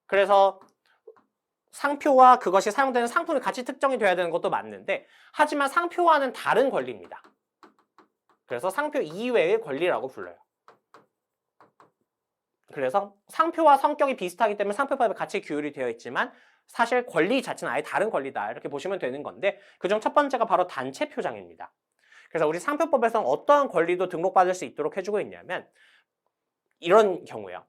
그래서 상표와 그것이 사용되는 상품이 같이 특정이 돼야 되는 것도 맞는데 하지만 상표와는 다른 권리입니다. 그래서 상표 이외의 권리라고 불러요. 그래서 상표와 성격이 비슷하기 때문에 상표법에 같이 규율이 되어 있지만 사실 권리 자체는 아예 다른 권리다 이렇게 보시면 되는 건데 그중 첫 번째가 바로 단체 표장입니다. 그래서 우리 상표법에서는 어떠한 권리도 등록받을 수 있도록 해주고 있냐면 이런 경우예요.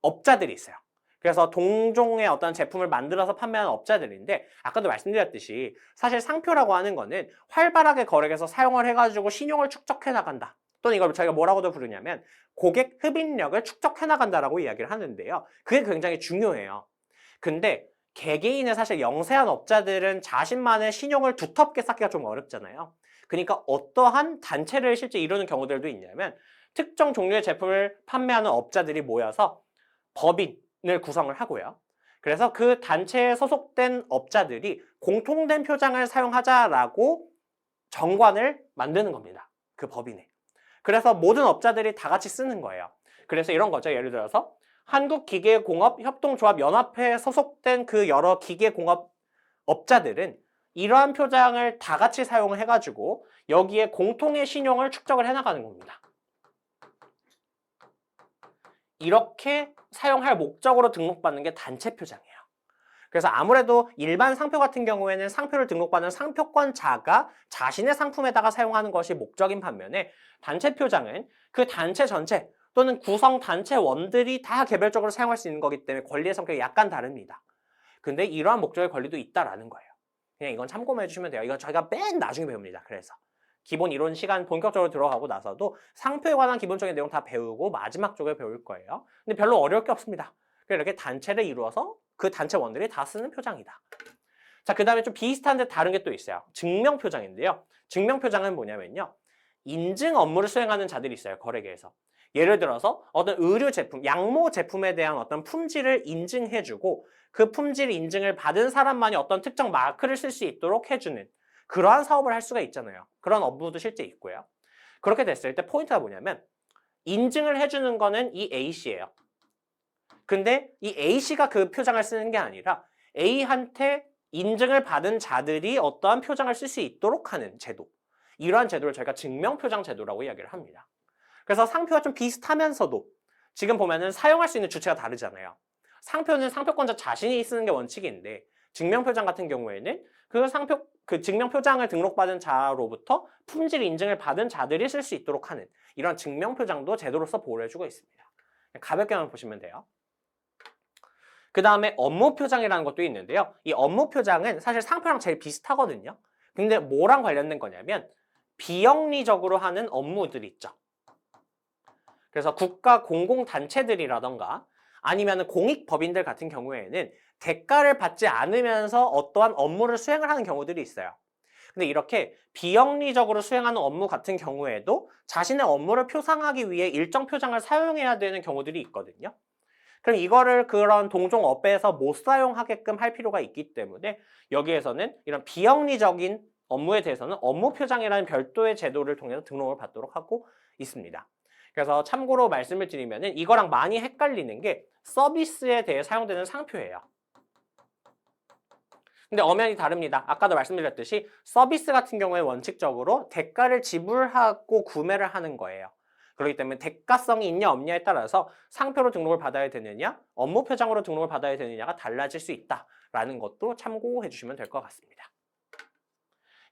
업자들이 있어요. 그래서 동종의 어떤 제품을 만들어서 판매하는 업자들인데 아까도 말씀드렸듯이 사실 상표라고 하는 거는 활발하게 거래해서 사용을 해가지고 신용을 축적해 나간다. 또는 이걸 저희가 뭐라고도 부르냐면 고객 흡인력을 축적해 나간다라고 이야기를 하는데요. 그게 굉장히 중요해요. 근데 개개인의 사실 영세한 업자들은 자신만의 신용을 두텁게 쌓기가 좀 어렵잖아요. 그러니까 어떠한 단체를 실제 이루는 경우들도 있냐면 특정 종류의 제품을 판매하는 업자들이 모여서 법인을 구성을 하고요. 그래서 그 단체에 소속된 업자들이 공통된 표장을 사용하자라고 정관을 만드는 겁니다. 그 법인에. 그래서 모든 업자들이 다 같이 쓰는 거예요. 그래서 이런 거죠. 예를 들어서 한국기계공업협동조합연합회에 소속된 그 여러 기계공업 업자들은 이러한 표장을 다 같이 사용을 해가지고 여기에 공통의 신용을 축적을 해나가는 겁니다. 이렇게 사용할 목적으로 등록받는 게 단체 표장이에요. 그래서 아무래도 일반 상표 같은 경우에는 상표를 등록받는 상표권자가 자신의 상품에다가 사용하는 것이 목적인 반면에 단체 표장은 그 단체 전체 또는 구성 단체원들이 다 개별적으로 사용할 수 있는 거기 때문에 권리의 성격이 약간 다릅니다. 근데 이러한 목적의 권리도 있다라는 거예요. 그냥 이건 참고만 해주시면 돼요. 이건 저희가 맨 나중에 배웁니다. 그래서 기본 이론 시간 본격적으로 들어가고 나서도 상표에 관한 기본적인 내용 다 배우고 마지막 쪽에 배울 거예요. 근데 별로 어려울 게 없습니다. 이렇게 단체를 이루어서 그 단체원들이 다 쓰는 표장이다. 자, 그 다음에 좀 비슷한데 다른 게 또 있어요. 증명표장인데요. 증명표장은 뭐냐면요. 인증 업무를 수행하는 자들이 있어요. 거래계에서. 예를 들어서 어떤 의류 제품, 양모 제품에 대한 어떤 품질을 인증해주고 그 품질 인증을 받은 사람만이 어떤 특정 마크를 쓸 수 있도록 해주는 그러한 사업을 할 수가 있잖아요. 그런 업무도 실제 있고요. 그렇게 됐을 때 포인트가 뭐냐면 인증을 해주는 거는 이 A씨예요. 근데 이 A씨가 그 표장을 쓰는 게 아니라 A한테 인증을 받은 자들이 어떠한 표장을 쓸 수 있도록 하는 제도. 이러한 제도를 저희가 증명표장 제도라고 이야기를 합니다. 그래서 상표와 좀 비슷하면서도 지금 보면은 사용할 수 있는 주체가 다르잖아요. 상표는 상표권자 자신이 쓰는 게 원칙인데 증명표장 같은 경우에는 그 증명표장을 등록받은 자로부터 품질 인증을 받은 자들이 쓸 수 있도록 하는 이런 증명표장도 제도로서 보호를 해주고 있습니다. 가볍게만 보시면 돼요. 그 다음에 업무표장이라는 것도 있는데요. 이 업무표장은 사실 상표랑 제일 비슷하거든요. 근데 뭐랑 관련된 거냐면 비영리적으로 하는 업무들 있죠. 그래서 국가 공공단체들이라던가 아니면 공익법인들 같은 경우에는 대가를 받지 않으면서 어떠한 업무를 수행을 하는 경우들이 있어요. 근데 이렇게 비영리적으로 수행하는 업무 같은 경우에도 자신의 업무를 표상하기 위해 일정 표장을 사용해야 되는 경우들이 있거든요. 그럼 이거를 그런 동종업에서 못 사용하게끔 할 필요가 있기 때문에 여기에서는 이런 비영리적인 업무에 대해서는 업무표장이라는 별도의 제도를 통해서 등록을 받도록 하고 있습니다. 그래서 참고로 말씀을 드리면은 이거랑 많이 헷갈리는 게 서비스에 대해 사용되는 상표예요. 근데 엄연히 다릅니다. 아까도 말씀드렸듯이 서비스 같은 경우에 원칙적으로 대가를 지불하고 구매를 하는 거예요. 그렇기 때문에 대가성이 있냐 없냐에 따라서 상표로 등록을 받아야 되느냐, 업무 표장으로 등록을 받아야 되느냐가 달라질 수 있다라는 것도 참고해 주시면 될 것 같습니다.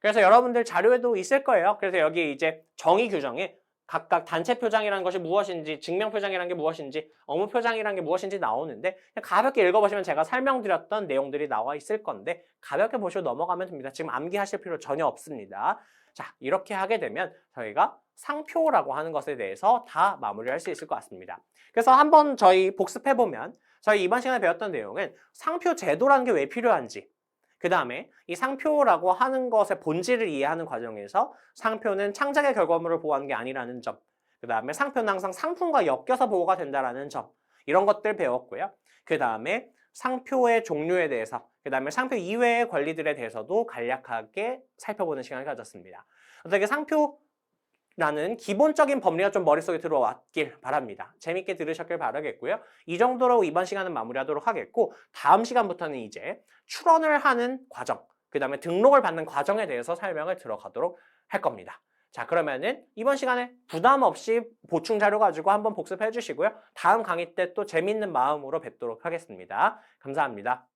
그래서 여러분들 자료에도 있을 거예요. 그래서 여기 이제 정의 규정에 각각 단체 표장이라는 것이 무엇인지, 증명 표장이라는 게 무엇인지, 업무 표장이라는 게 무엇인지 나오는데 그냥 가볍게 읽어보시면 제가 설명드렸던 내용들이 나와 있을 건데 가볍게 보시고 넘어가면 됩니다. 지금 암기하실 필요 전혀 없습니다. 자, 이렇게 하게 되면 저희가 상표라고 하는 것에 대해서 다 마무리할 수 있을 것 같습니다. 그래서 한번 저희 복습해보면 저희 이번 시간에 배웠던 내용은 상표 제도라는 게 왜 필요한지, 그 다음에 이 상표라고 하는 것의 본질을 이해하는 과정에서 상표는 창작의 결과물을 보호하는 게 아니라는 점, 그 다음에 상표는 항상 상품과 엮여서 보호가 된다는 점, 이런 것들 배웠고요. 그 다음에 상표의 종류에 대해서, 그 다음에 상표 이외의 권리들에 대해서도 간략하게 살펴보는 시간을 가졌습니다. 어떻게 상표라는 기본적인 법리가 좀 머릿속에 들어왔길 바랍니다. 재밌게 들으셨길 바라겠고요. 이 정도로 이번 시간은 마무리하도록 하겠고 다음 시간부터는 이제 출원을 하는 과정, 그 다음에 등록을 받는 과정에 대해서 설명을 들어가도록 할 겁니다. 자, 그러면은 이번 시간에 부담 없이 보충 자료 가지고 한번 복습해 주시고요. 다음 강의 때 또 재밌는 마음으로 뵙도록 하겠습니다. 감사합니다.